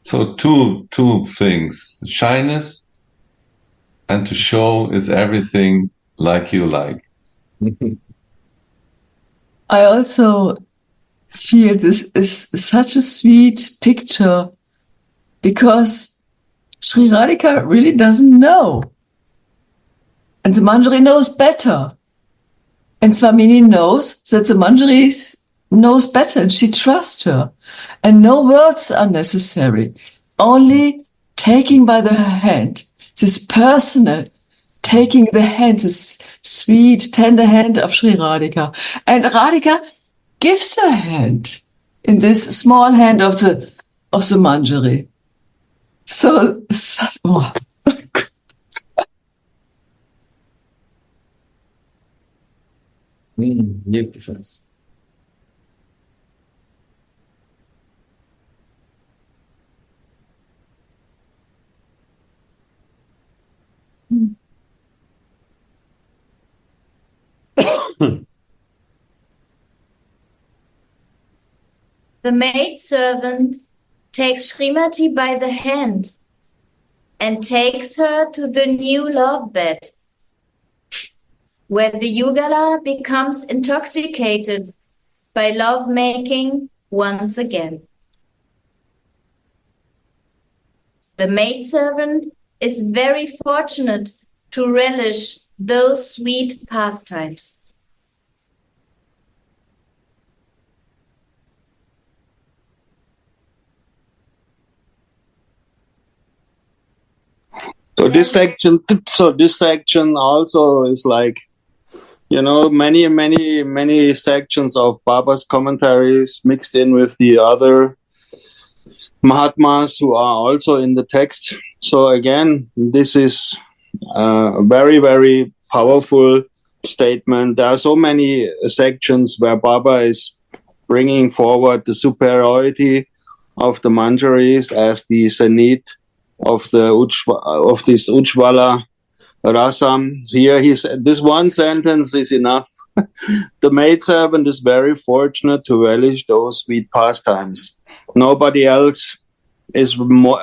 So two things, shyness and to show is everything like you like. I also feel this is such a sweet picture because Sri Radhika really doesn't know. And the Manjari knows better. And Swamini knows that the Manjari knows better and she trusts her. And no words are necessary. Only taking by the hand, this personal taking the hand, this sweet, tender hand of Sri Radhika. And Radhika gives her hand in this small hand of the Manjari. So, oh. Beautiful. The maidservant takes Srimati by the hand and takes her to the new love bed, where the Yugala becomes intoxicated by love-making once again. The maidservant is very fortunate to relish those sweet pastimes. So this section also is like, many sections of Baba's commentaries mixed in with the other Mahatmas who are also in the text. So again, this is a very, very powerful statement. There are so many sections where Baba is bringing forward the superiority of the Manjaris as the zenith of this Ujjvala Rasa. Here this one sentence is enough. The maidservant is very fortunate to relish those sweet pastimes. Nobody else is able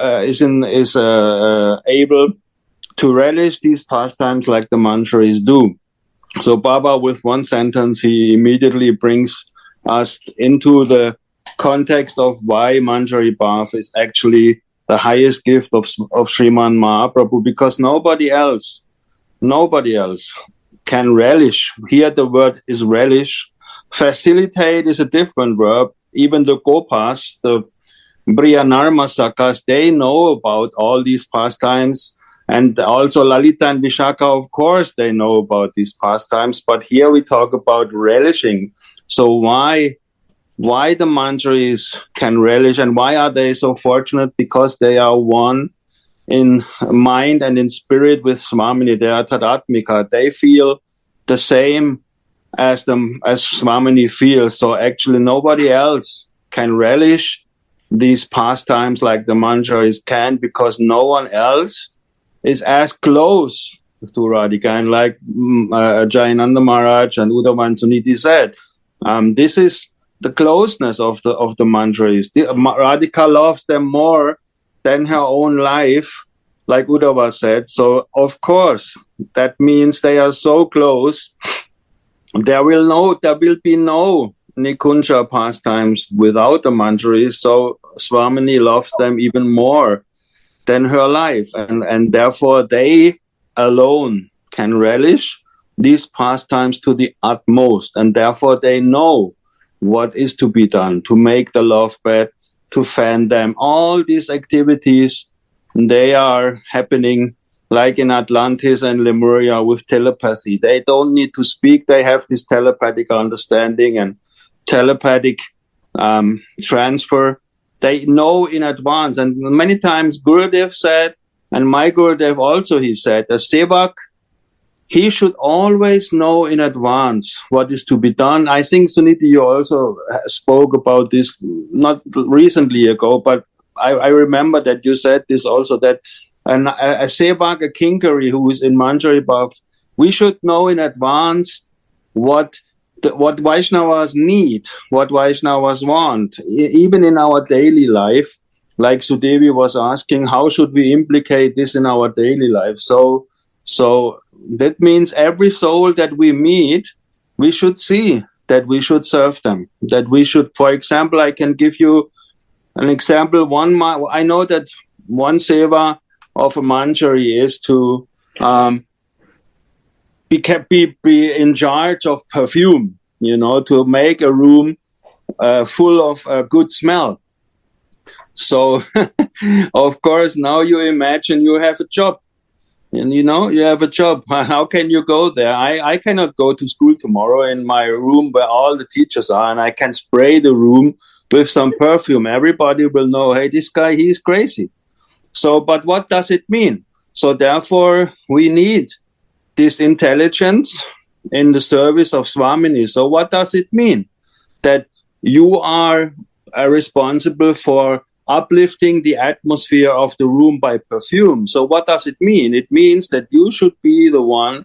to relish these pastimes like the Manjaris do. So Baba, with one sentence, he immediately brings us into the context of why Manjari Bhav is actually the highest gift of Sriman Mahaprabhu, because nobody else can relish. Here the word is relish. Facilitate is a different verb. Even the Gopas, the Briyanarmasakas, they know about all these pastimes. And also Lalita and Vishaka, of course, they know about these pastimes. But here we talk about relishing. So why the Manjaris can relish, and why are they so fortunate? Because they are one in mind and in spirit with Swamini. They are Tadatmika. They feel the same as Swamini feels. So actually nobody else can relish these pastimes like the Manjaris can, because no one else is as close to Radhika. And like Jayananda Maharaj and Uddhava and Sudhanidhi said, this is the closeness of the manjaris. Radhika loves them more than her own life, like Uddhava said. So of course that means they are so close. There will be no Nikunja pastimes without the manjaris. So Swamini loves them even more than her life, and therefore they alone can relish these pastimes to the utmost, and therefore they know what is to be done to make the love bed, to fan them. All these activities, they are happening like in Atlantis and Lemuria with telepathy. They don't need to speak. They have this telepathic understanding and telepathic transfer. They know in advance. And many times Gurudev said, and my Gurudev also, he said, a sevak, he should always know in advance what is to be done. I think, Sudhanidhi, you also spoke about this not recently ago, but I remember that you said this also, that a sevak, a kinkari who is in Manjari Bhav, we should know in advance what Vaishnavas need, what Vaishnavas want, even in our daily life. Like Sudevi was asking, how should we implicate this in our daily life? So that means every soul that we meet, we should see that we should serve them, that we should, for example, I can give you an example. I know that one seva of a manjari is to be in charge of perfume, to make a room full of good smell. So, of course, now you imagine you have a job. And you have a job. How can you go there? I cannot go to school tomorrow in my room where all the teachers are, and I can spray the room with some perfume. Everybody will know, hey, this guy, he's crazy. So, but what does it mean? So therefore, we need this intelligence in the service of Swamini. So what does it mean? That you are responsible for uplifting the atmosphere of the room by perfume. So what does it mean? It means that you should be the one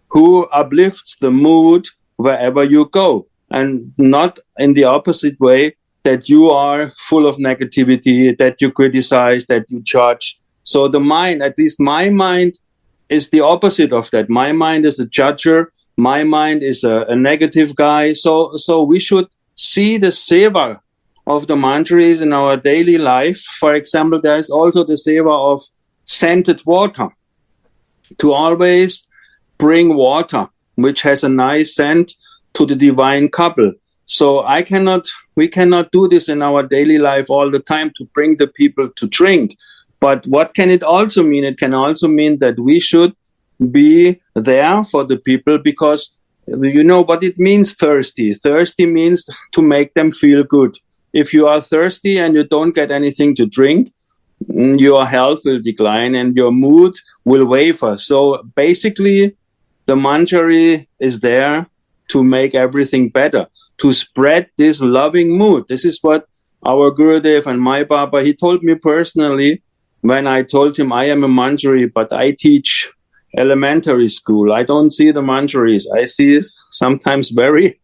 who uplifts the mood wherever you go, and not in the opposite way, that you are full of negativity, that you criticize, that you judge. So the mind, at least my mind, is the opposite of that. My mind is a judger. My mind is a negative guy. So we should see the seva of the manjaris in our daily life. For example, there is also the seva of scented water, to always bring water which has a nice scent to the divine couple. So we cannot do this in our daily life all the time to bring the people to drink. But what can it also mean? It can also mean that we should be there for the people, because you know what it means, thirsty. Thirsty means to make them feel good. If you are thirsty and you don't get anything to drink, your health will decline and your mood will waver. So basically, the manjari is there to make everything better, to spread this loving mood. This is what our Gurudev and my Baba, he told me personally when I told him I am a manjari, but I teach elementary school. I don't see the manjaris. I see sometimes very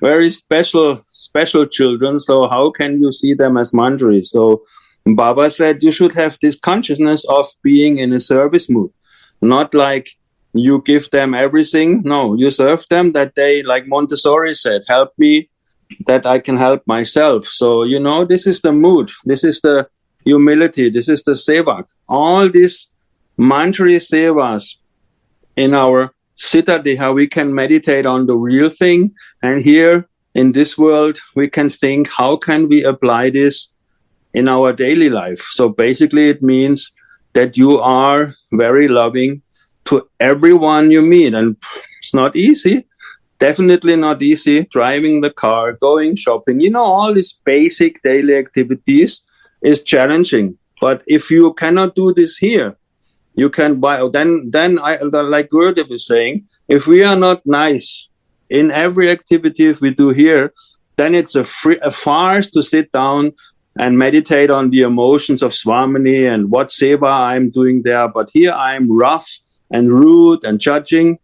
very special children. So how can you see them as manjaris? So Baba said you should have this consciousness of being in a service mood, not like you give them everything. No, you serve them that they, like Montessori said, help me that I can help myself. So, this is the mood. This is the humility. This is the sevak. All these manjari sevas in our Siddha, we can meditate on the real thing. And here in this world, we can think, how can we apply this in our daily life? So basically it means that you are very loving to everyone you meet. And it's not easy, definitely not easy, driving the car, going shopping, all these basic daily activities is challenging. But if you cannot do this here, you can buy, then like Gurudev is saying, if we are not nice in every activity we do here, then it's a farce to sit down and meditate on the emotions of Swamini and what seva I'm doing there. But here I'm rough and rude and judging.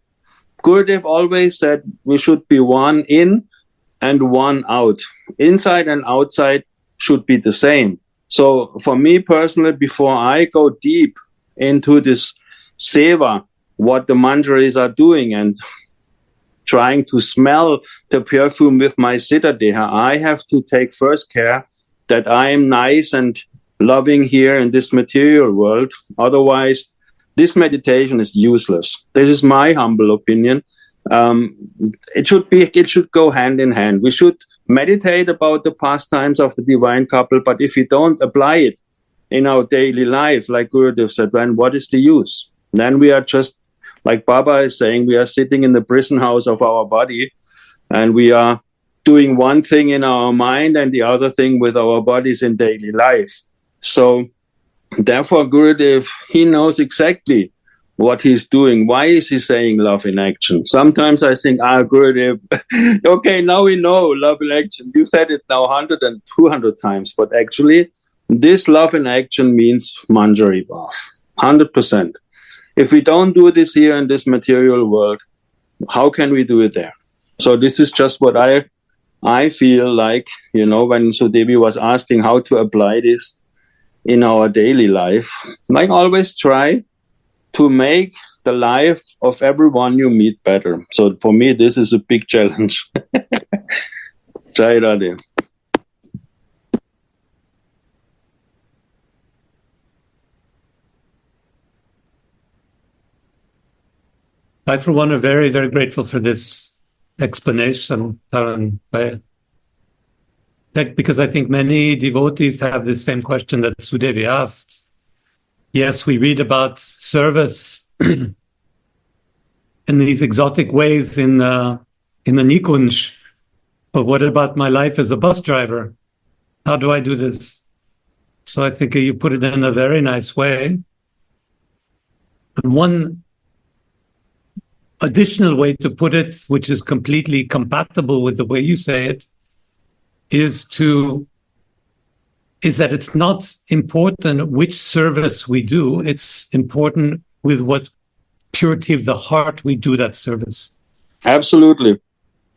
Gurudev always said we should be one in and one out. Inside and outside should be the same. So for me personally, before I go deep into this seva, what the manjaris are doing and trying to smell the perfume with my Siddha Deha, I have to take first care that I am nice and loving here in this material world. Otherwise, this meditation is useless. This is my humble opinion. It should go hand in hand. We should meditate about the pastimes of the divine couple, but if we don't apply it in our daily life, like Gurudev said, then what is the use? Then we are just, like Baba is saying, we are sitting in the prison house of our body, and we are doing one thing in our mind and the other thing with our bodies in daily life. So therefore, Gurudev, he knows exactly what he's doing. Why is he saying love in action? Sometimes I think, Gurudev, okay, now we know love in action. You said it now 100 and 200 times, but actually this love in action means Manjari Bhav, 100%. If we don't do this here in this material world, how can we do it there? So this is just what I feel like, when Sudevi was asking how to apply this in our daily life, like always try to make the life of everyone you meet better. So for me, this is a big challenge. Jai Radhe. I, for one, am very, very grateful for this explanation, Taran, because I think many devotees have the same question that Sudevi asked. Yes, we read about service in these exotic ways in the Nikunj, but what about my life as a bus driver? How do I do this? So I think you put it in a very nice way. And one additional way to put it, which is completely compatible with the way you say it, is that it's not important which service we do. It's important with what purity of the heart we do that service. Absolutely.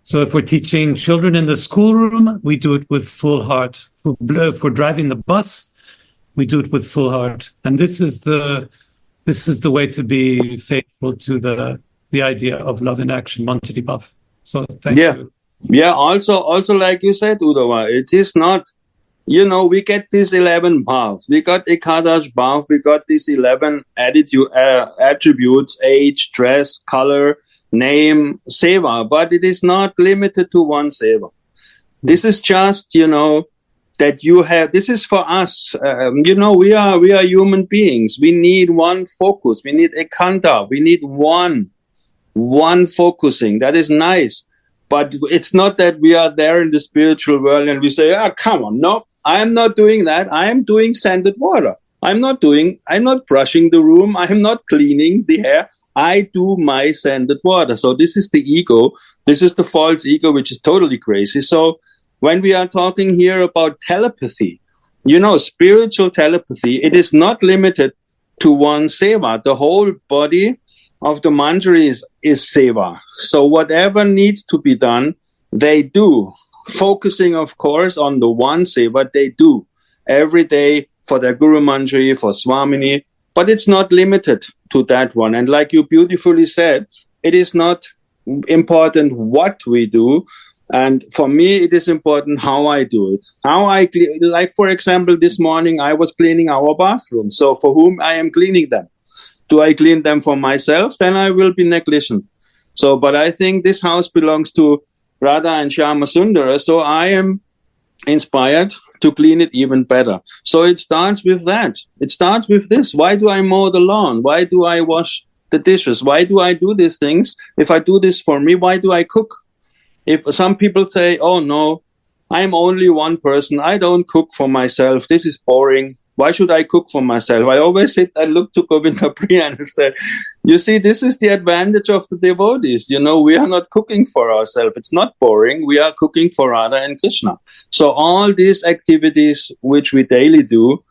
So if we're teaching children in the schoolroom, we do it with full heart. If we're driving the bus, we do it with full heart. And this is the way to be faithful to the idea of love in action, Manjari Bhav. So thank you. Yeah, also like you said, Uddhava, it is not, we get these 11 bhavs. We got Ekadash bhav, we got these 11 attributes, age, dress, color, name, seva, but it is not limited to one seva. This is just, that you have, this is for us. We are human beings. We need one focus. We need ekanta. We need one focusing. That is nice. But it's not that we are there in the spiritual world and we say, come on, no, I am not doing that. I am doing scented water. I'm not brushing the room. I am not cleaning the hair. I do my scented water. So this is the ego. This is the false ego, which is totally crazy. So when we are talking here about telepathy, spiritual telepathy, it is not limited to one seva. The whole body of the manjaris is seva. So whatever needs to be done, they do. Focusing, of course, on the one seva, they do every day for their Guru Manjari, for Swamini, but it's not limited to that one. And like you beautifully said, it is not important what we do. And for me, it is important how I do it. Like, for example, this morning I was cleaning our bathroom. So for whom I am cleaning them? Do I clean them for myself? Then I will be negligent. So, but I think this house belongs to Radha and Shyama Sundara. So I am inspired to clean it even better. So it starts with that. It starts with this. Why do I mow the lawn? Why do I wash the dishes? Why do I do these things? If I do this for me, why do I cook? If some people say, oh no, I'm only one person. I don't cook for myself. This is boring. Why should I cook for myself? I always look to Govinda Priya and say, you see, this is the advantage of the devotees. We are not cooking for ourselves. It's not boring. We are cooking for Radha and Krishna. So all these activities which we daily do,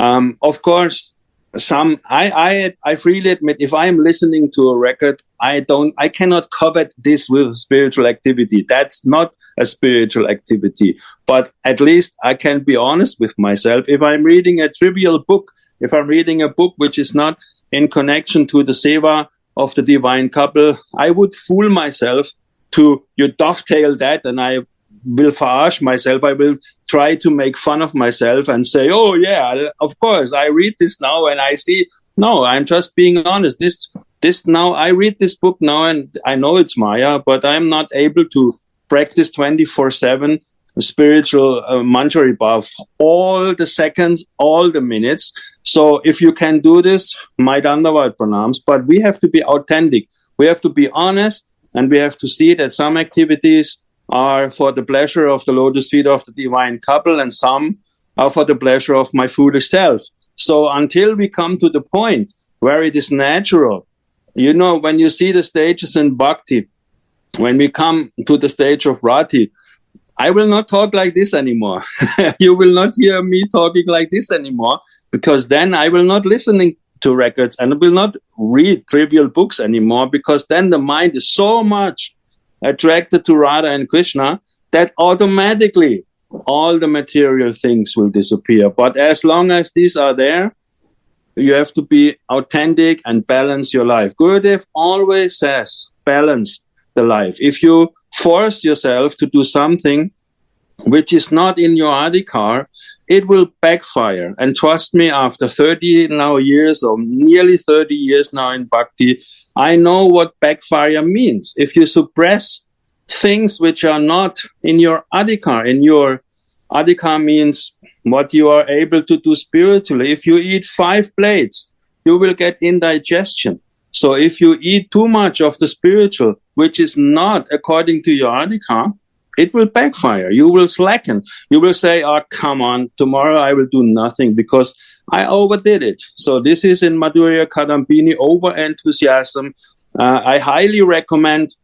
of course, I freely admit, if I am listening to a record, I cannot covet this with spiritual activity. That's not a spiritual activity. But at least I can be honest with myself. If I'm reading a trivial book, if I'm reading a book which is not in connection to the seva of the divine couple, I would fool myself to dovetail that, and I will farce myself. I will try to make fun of myself and say, oh yeah, of course, I read this now and I see. No, I'm just being honest. This now, I read this book now and I know it's Maya, but I'm not able to practice 24/7 spiritual manjari bhav, all the seconds, all the minutes. So if you can do this, my Dandavad pranams, but we have to be authentic. We have to be honest, and we have to see that some activities are for the pleasure of the lotus feet of the divine couple, and some are for the pleasure of my foolish self. So until we come to the point where it is natural, you know, when you see the stages in bhakti, when we come to the stage of rati, I will not talk like this anymore. You will not hear me talking like this anymore, because then I will not listening to records and will not read trivial books anymore, because then the mind is so much attracted to Radha and Krishna that automatically all the material things will disappear. But as long as these are there, you have to be authentic and balance your life. Gurudev always says, balance the life. If you force yourself to do something which is not in your adhikar, it will backfire. And trust me, after 30 now years, or nearly 30 years now in bhakti, I know what backfire means. If you suppress things which are not in your adhikar, means what you are able to do spiritually. If you eat 5 plates, you will get indigestion. So if you eat too much of the spiritual, which is not according to your adhikar, it will backfire. You will slacken. You will say, oh, come on, tomorrow I will do nothing because I overdid it. So this is in Madhurya Kadambini, over-enthusiasm. I highly recommend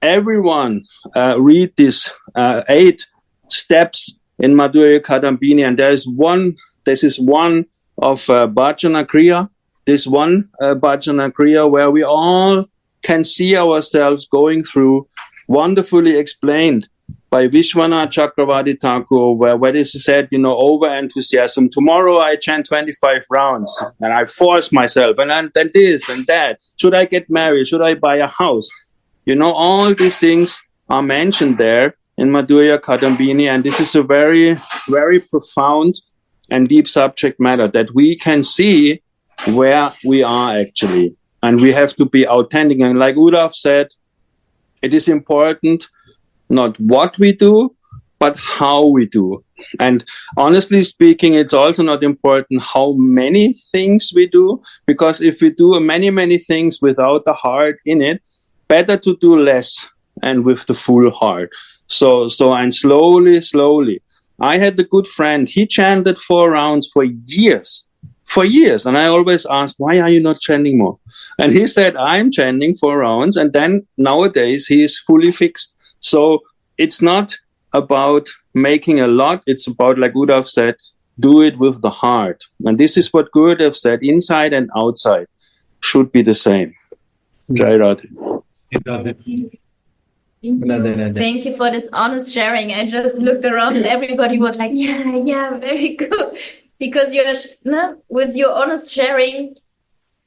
everyone read these 8 steps in Madhurya Kadambini. And this is one of Bhajana Kriya. This one Bhajana Kriya where we all can see ourselves going through, wonderfully explained by Vishwanath Chakravarti Thakur, where it is said, over-enthusiasm. Tomorrow I chant 25 rounds and I force myself and then this and that. Should I get married? Should I buy a house? All these things are mentioned there in Madhurya Kadambini, and this is a very, very profound and deep subject matter that we can see where we are actually. And we have to be authentic. And like Uddhav said, it is important not what we do, but how we do. And honestly speaking, it's also not important how many things we do, because if we do many, many things without the heart in it, better to do less and with the full heart. So and slowly. I had a good friend. He chanted 4 rounds for years. And I always asked, why are you not chanting more? And he said, I'm chanting 4 rounds. And then nowadays he is fully fixed. So it's not about making a lot. It's about, like Uddhav said, do it with the heart. And this is what Gurudev said, inside and outside should be the same. Jai Radha. Thank you for this honest sharing. I just looked around and everybody was like, yeah, very good. Because with your honest sharing,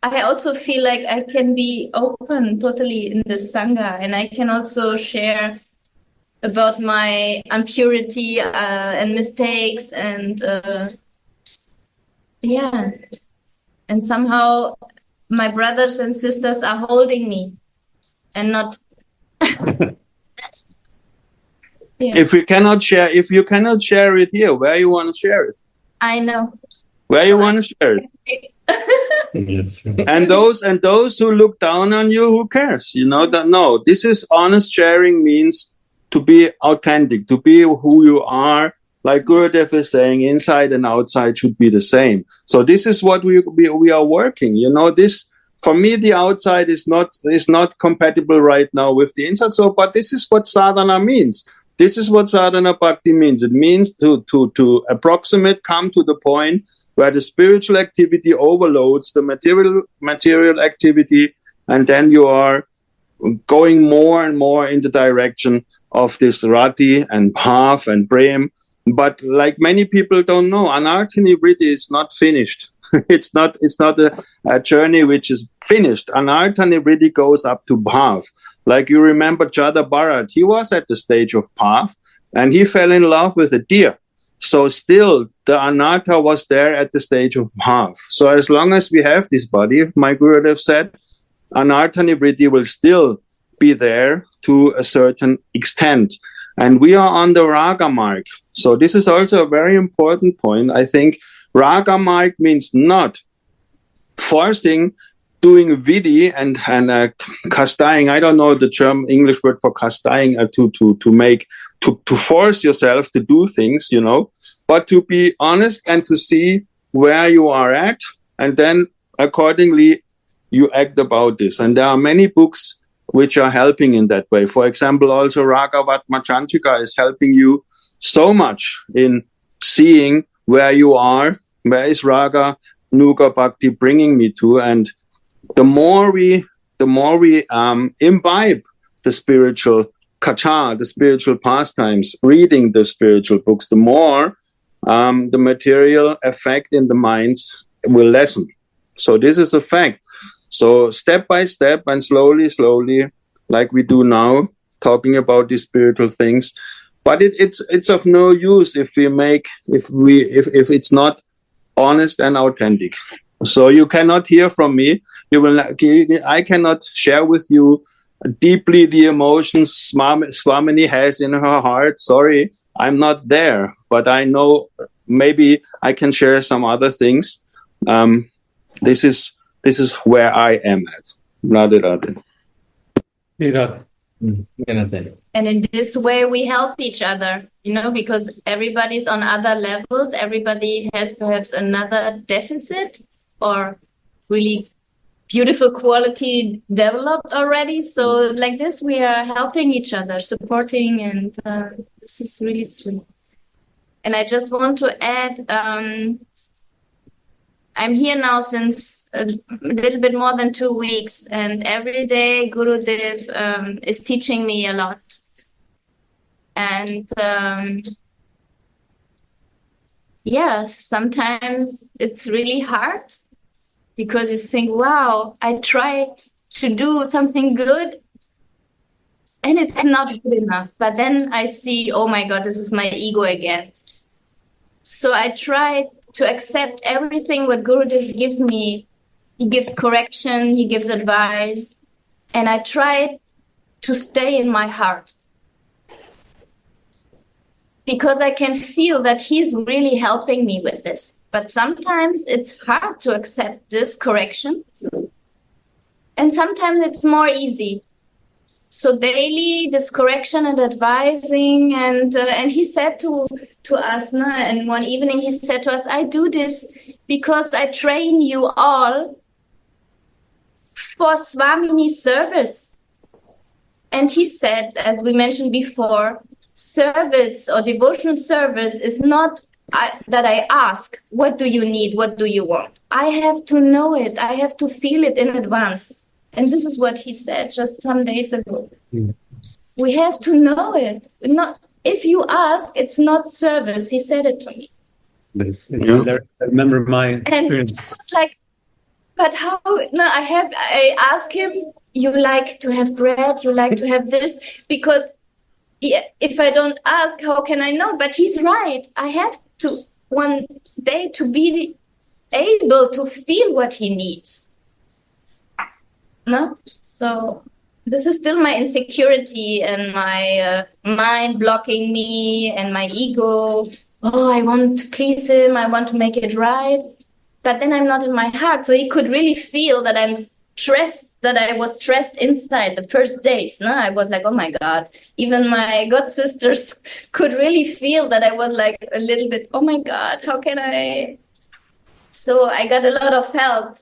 I also feel like I can be open totally in the Sangha, and I can also share about my impurity and mistakes and and somehow my brothers and sisters are holding me and not If you cannot share it here, where you want to share it? I know. Where you want to share it? Yes. And those who look down on you, who cares? No, this is honest sharing, means to be authentic, to be who you are. Like Gurudev is saying, inside and outside should be the same. So this is what we are working. This, for me, the outside is not compatible right now with the inside. So, but this is what sadhana means. This is what sadhana bhakti means. It means to approximate, come to the point where the spiritual activity overloads the material activity, and then you are going more and more in the direction of this Rati and Bhav and Prem. But like many people don't know, Anartha Vritti is not finished. It's not a journey which is finished. Anartha Vritti goes up to Bhav. Like you remember Jada Bharat, he was at the stage of Bhav and he fell in love with a deer. So still the Anartha was there at the stage of Bhav. So as long as we have this body, my Gurudev said, Anartha Vritti will still be there to a certain extent. And we are on the Raga Marg. So this is also a very important point. I think Raga Marg means not forcing, doing vidhi and kastai. I don't know the German English word for kastai, to force yourself to do things, you know, but to be honest and to see where you are at, and then accordingly you act about this. And there are many books which are helping in that way. For example, also Ragavatma Chantrika is helping you so much in seeing where you are, where is Raga, Nuga Bhakti bringing me to. And the more we imbibe the spiritual katha, the spiritual pastimes, reading the spiritual books, the more the material effect in the minds will lessen. So this is a fact. So step by step and slowly, like we do now, talking about these spiritual things. But it's of no use if it's not honest and authentic. So you cannot hear from me. I cannot share with you deeply the emotions Swamini has in her heart. Sorry, I'm not there. But I know maybe I can share some other things. This is where I am at. Radharani. And in this way, we help each other, you know, because everybody's on other levels. Everybody has perhaps another deficit or really beautiful quality developed already. So like this, we are helping each other, supporting, and this is really sweet. And I just want to add, I'm here now since a little bit more than 2 weeks, and every day Gurudev is teaching me a lot. And sometimes it's really hard because you think, wow, I try to do something good and it's not good enough. But then I see, oh my God, this is my ego again. So I try to accept everything what Gurudev gives me. He gives correction, he gives advice, and I try to stay in my heart. Because I can feel that he's really helping me with this. But sometimes it's hard to accept this correction. And sometimes it's more easy. So daily, this correction and advising, and he said to us, and one evening he said to us, I do this because I train you all for Swamini's service. And he said, as we mentioned before, service or devotional service is not that I ask, what do you need, what do you want? I have to know it, I have to feel it in advance. And this is what he said just some days ago. Mm. We have to know it. Not if you ask, it's not service. He said it to me. But I remember my experience. And I was like, but how? No, I asked him, you like to have bread, you like to have this, because if I don't ask, how can I know? But he's right. I have to one day to be able to feel what he needs. No? So this is still my insecurity and my mind blocking me and my ego. Oh, I want to please him. I want to make it right. But then I'm not in my heart. So he could really feel that I'm stressed, that I was stressed inside the first days. No, I was like, oh my God. Even my god sisters could really feel that I was like a little bit, oh my God, how can I? So I got a lot of help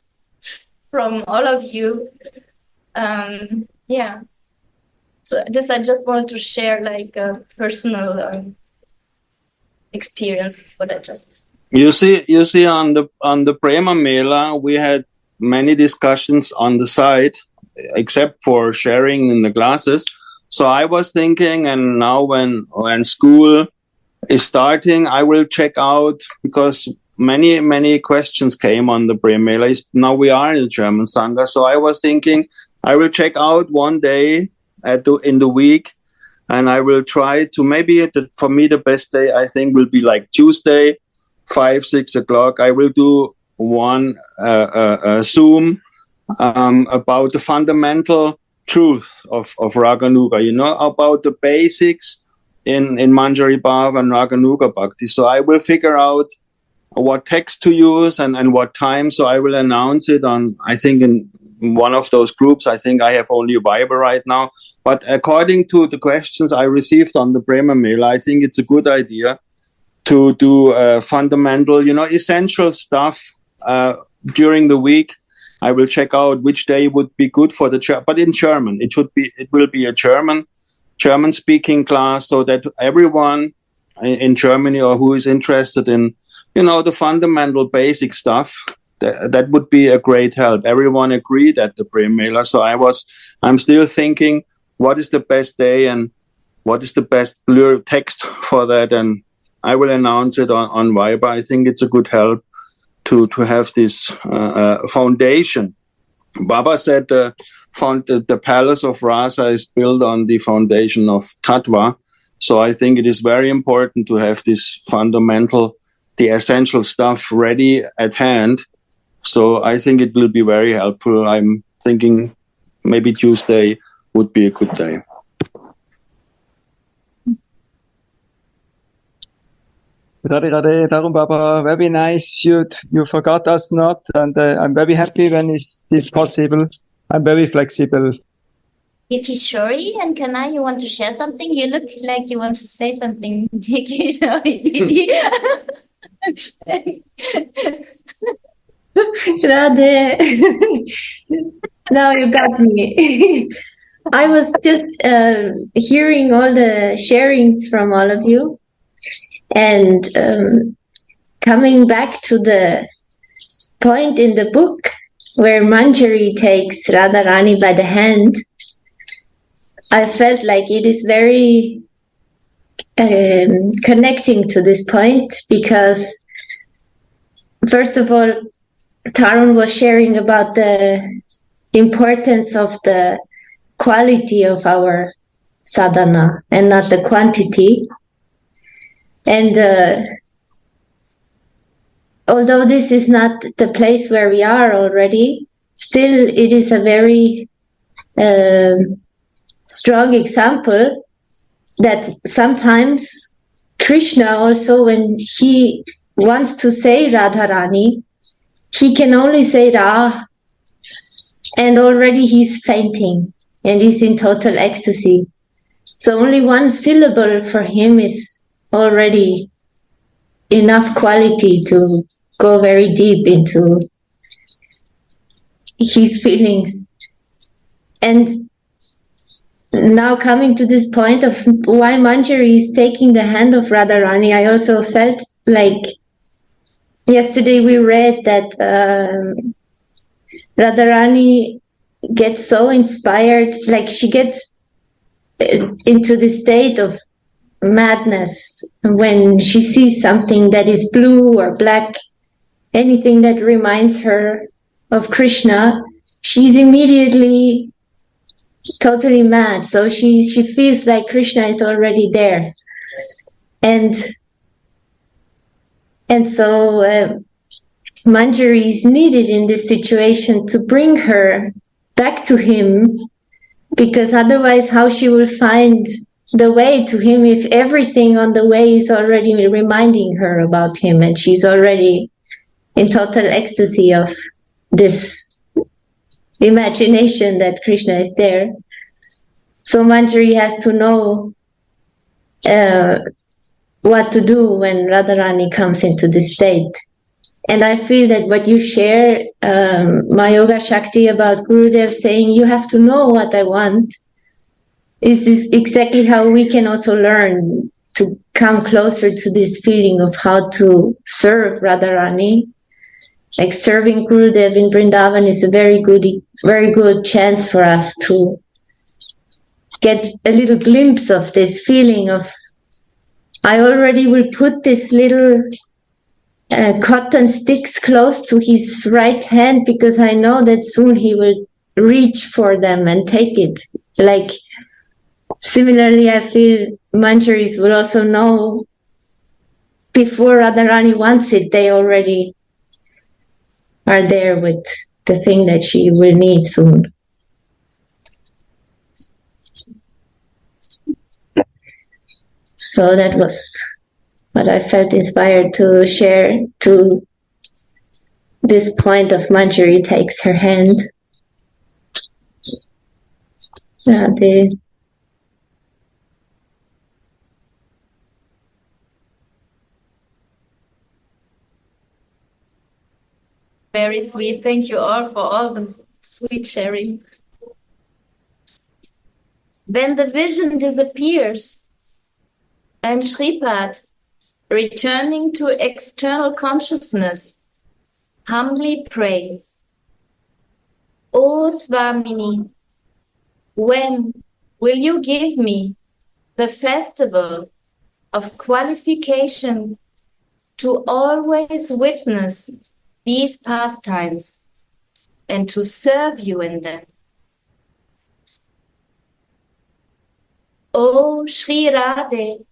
from all of you. So this I just wanted to share like a personal experience, what I just You see on the Prema Mela, we had many discussions on the side, except for sharing in the classes. So I was thinking, and now when school is starting, I will check out, because many questions came on the Prema Mela. Now we are in the German Sangha, so I was thinking I will check out one day in the week, and I will try to, maybe for me the best day I think will be like Tuesday, 5-6 o'clock. I will do one Zoom about the fundamental truth of Raganuga, about the basics in Manjari Bhava and Raganuga Bhakti. So I will figure out what text to use and what time. So I will announce it on, I think, in one of those groups. I think I have only Viber right now. But according to the questions I received on the Prema Mela, I think it's a good idea to do fundamental, essential stuff during the week. I will check out which day would be good for but in German. It will be a German speaking class, so that everyone in Germany or who is interested in, the fundamental basic stuff, that would be a great help. Everyone agreed at the Prema Mela. So I'm still thinking, what is the best day and what is the best text for that? And I will announce it on Viber. I think it's a good help to have this foundation. Baba said the palace of Rasa is built on the foundation of Tattva. So I think it is very important to have this fundamental, the essential stuff ready at hand. So I think it will be very helpful. I'm thinking maybe Tuesday would be a good day. Radhe Radhe, Darum Baba, very nice. You forgot us not, and I'm very happy when it's possible. I'm very flexible. Kishori and Kana, you want to share something? You look like you want to say something. Kishori, Didi. Radhe, now you got me. I was just hearing all the sharings from all of you. And coming back to the point in the book where Manjari takes Radharani by the hand, I felt like it is very connecting to this point, because first of all, Tarun was sharing about the importance of the quality of our sadhana and not the quantity. And although this is not the place where we are already, still it is a very strong example that sometimes Krishna also, when he wants to say Radharani, he can only say Ra, and already he's fainting and he's in total ecstasy. So only one syllable for him is already enough quality to go very deep into his feelings. And now coming to this point of why Manjari is taking the hand of Radharani, I also felt like yesterday we read that Radharani gets so inspired, like she gets into the state of madness when she sees something that is blue or black, anything that reminds her of Krishna, she's immediately totally mad. So she feels like Krishna is already there, and so Manjari is needed in this situation to bring her back to him, because otherwise how she will find the way to him if everything on the way is already reminding her about him and she's already in total ecstasy of this imagination that Krishna is there. So Manjari has to know what to do when Radharani comes into this state. And I feel that what you share, my Yoga Shakti, about Gurudev saying, you have to know what I want, is exactly how we can also learn to come closer to this feeling of how to serve Radharani. Like serving Gurudev in Vrindavan is a very good chance for us to get a little glimpse of this feeling of, I already will put this little cotton sticks close to his right hand because I know that soon he will reach for them and take it. Like, similarly, I feel Manjaris will also know before Radharani wants it, they already are there with the thing that she will need soon. So that was what I felt inspired to share to this point of Manjari takes her hand. Radhe. Very sweet. Thank you all for all the sweet sharing. Then the vision disappears, and Shripad, returning to external consciousness, humbly prays, O Swamini, when will you give me the festival of qualification to always witness these pastimes and to serve you in them? O Sri Radhe,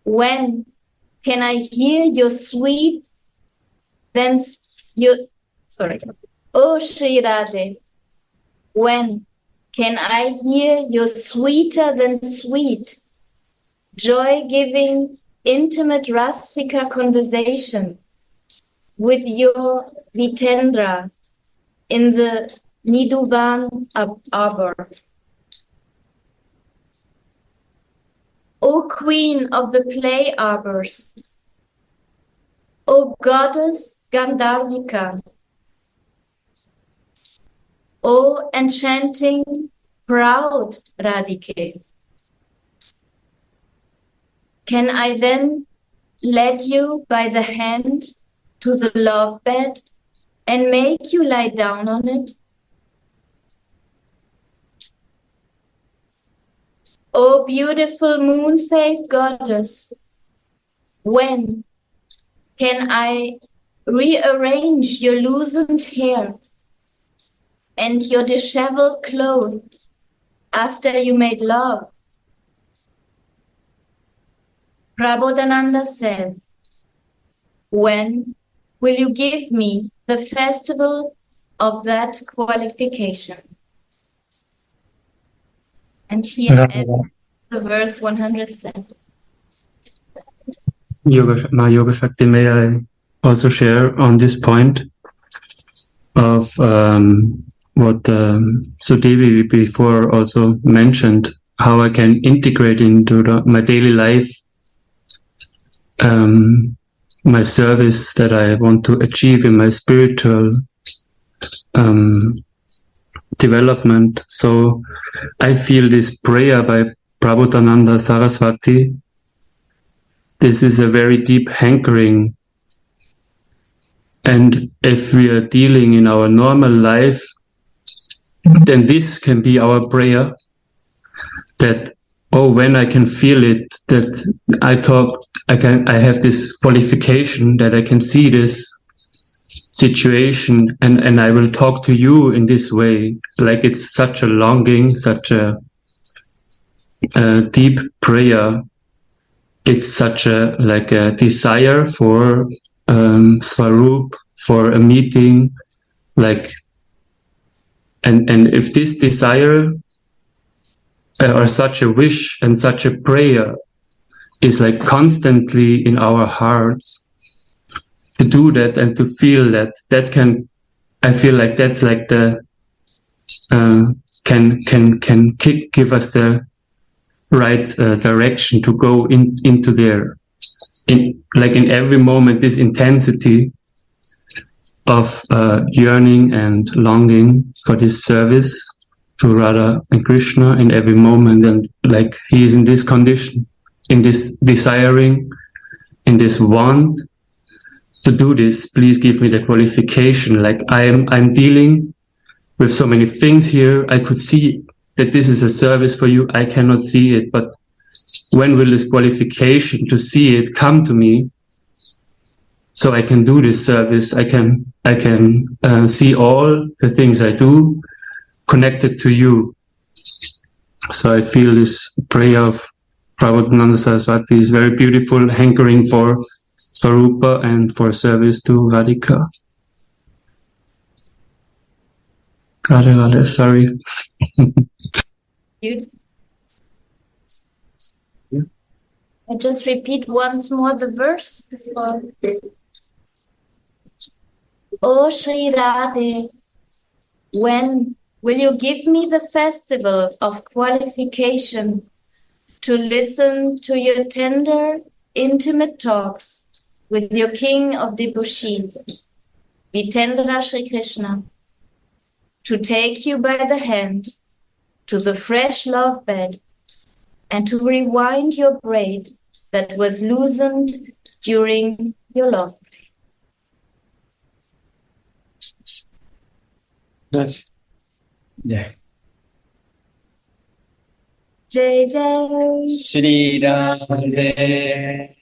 when can I hear your sweet, O Sri Radhe, when can I hear your sweeter than sweet, joy-giving, intimate Rasika conversation with your Vitendra in the Niduvan arbor? O Queen of the play arbors, O Goddess Gandharvika, O enchanting, proud Radhike, can I then lead you by the hand to the love bed and make you lie down on it? O beautiful moon-faced goddess, when can I rearrange your loosened hair and your disheveled clothes after you made love? Prabodhananda says, when will you give me the festival of that qualification? And here ends the verse 107. My Yoga Shakti, may I also share on this point of what Sudhanidhi before also mentioned, how I can integrate into my daily life my service that I want to achieve in my spiritual development. So I feel this prayer by Prabodhananda Saraswati. This is a very deep hankering. And if we are dealing in our normal life, then this can be our prayer, that, oh, when I can feel it, that I have this qualification, that I can see this situation, and I will talk to you in this way. Like, it's such a longing, such a deep prayer. It's such a desire for Swarup, for a meeting, like, and if this desire or such a wish and such a prayer is like constantly in our hearts, to do that and to feel that can, I feel like that's like the can give us the right direction to go into there. In every moment, this intensity of yearning and longing for this service to Radha and Krishna in every moment, and like he is in this condition, in this desiring, in this want to do this, please give me the qualification. Like I'm dealing with so many things here. I could see that this is a service for you. I cannot see it, but when will this qualification to see it come to me, so I can do this service? I can see all the things I do connected to you. So I feel this prayer of Prabhupada Saraswati is very beautiful, hankering for Svarupa and for service to Radhika. Radha, sorry. I just repeat once more the verse. Oh Sri Radhe, when will you give me the festival of qualification to listen to your tender, intimate talks with your king of devotees, Vitendra Sri Krishna, to take you by the hand to the fresh love bed and to rewind your braid that was loosened during your love play. Yes. Yeah. Jai Jai Shri Radhe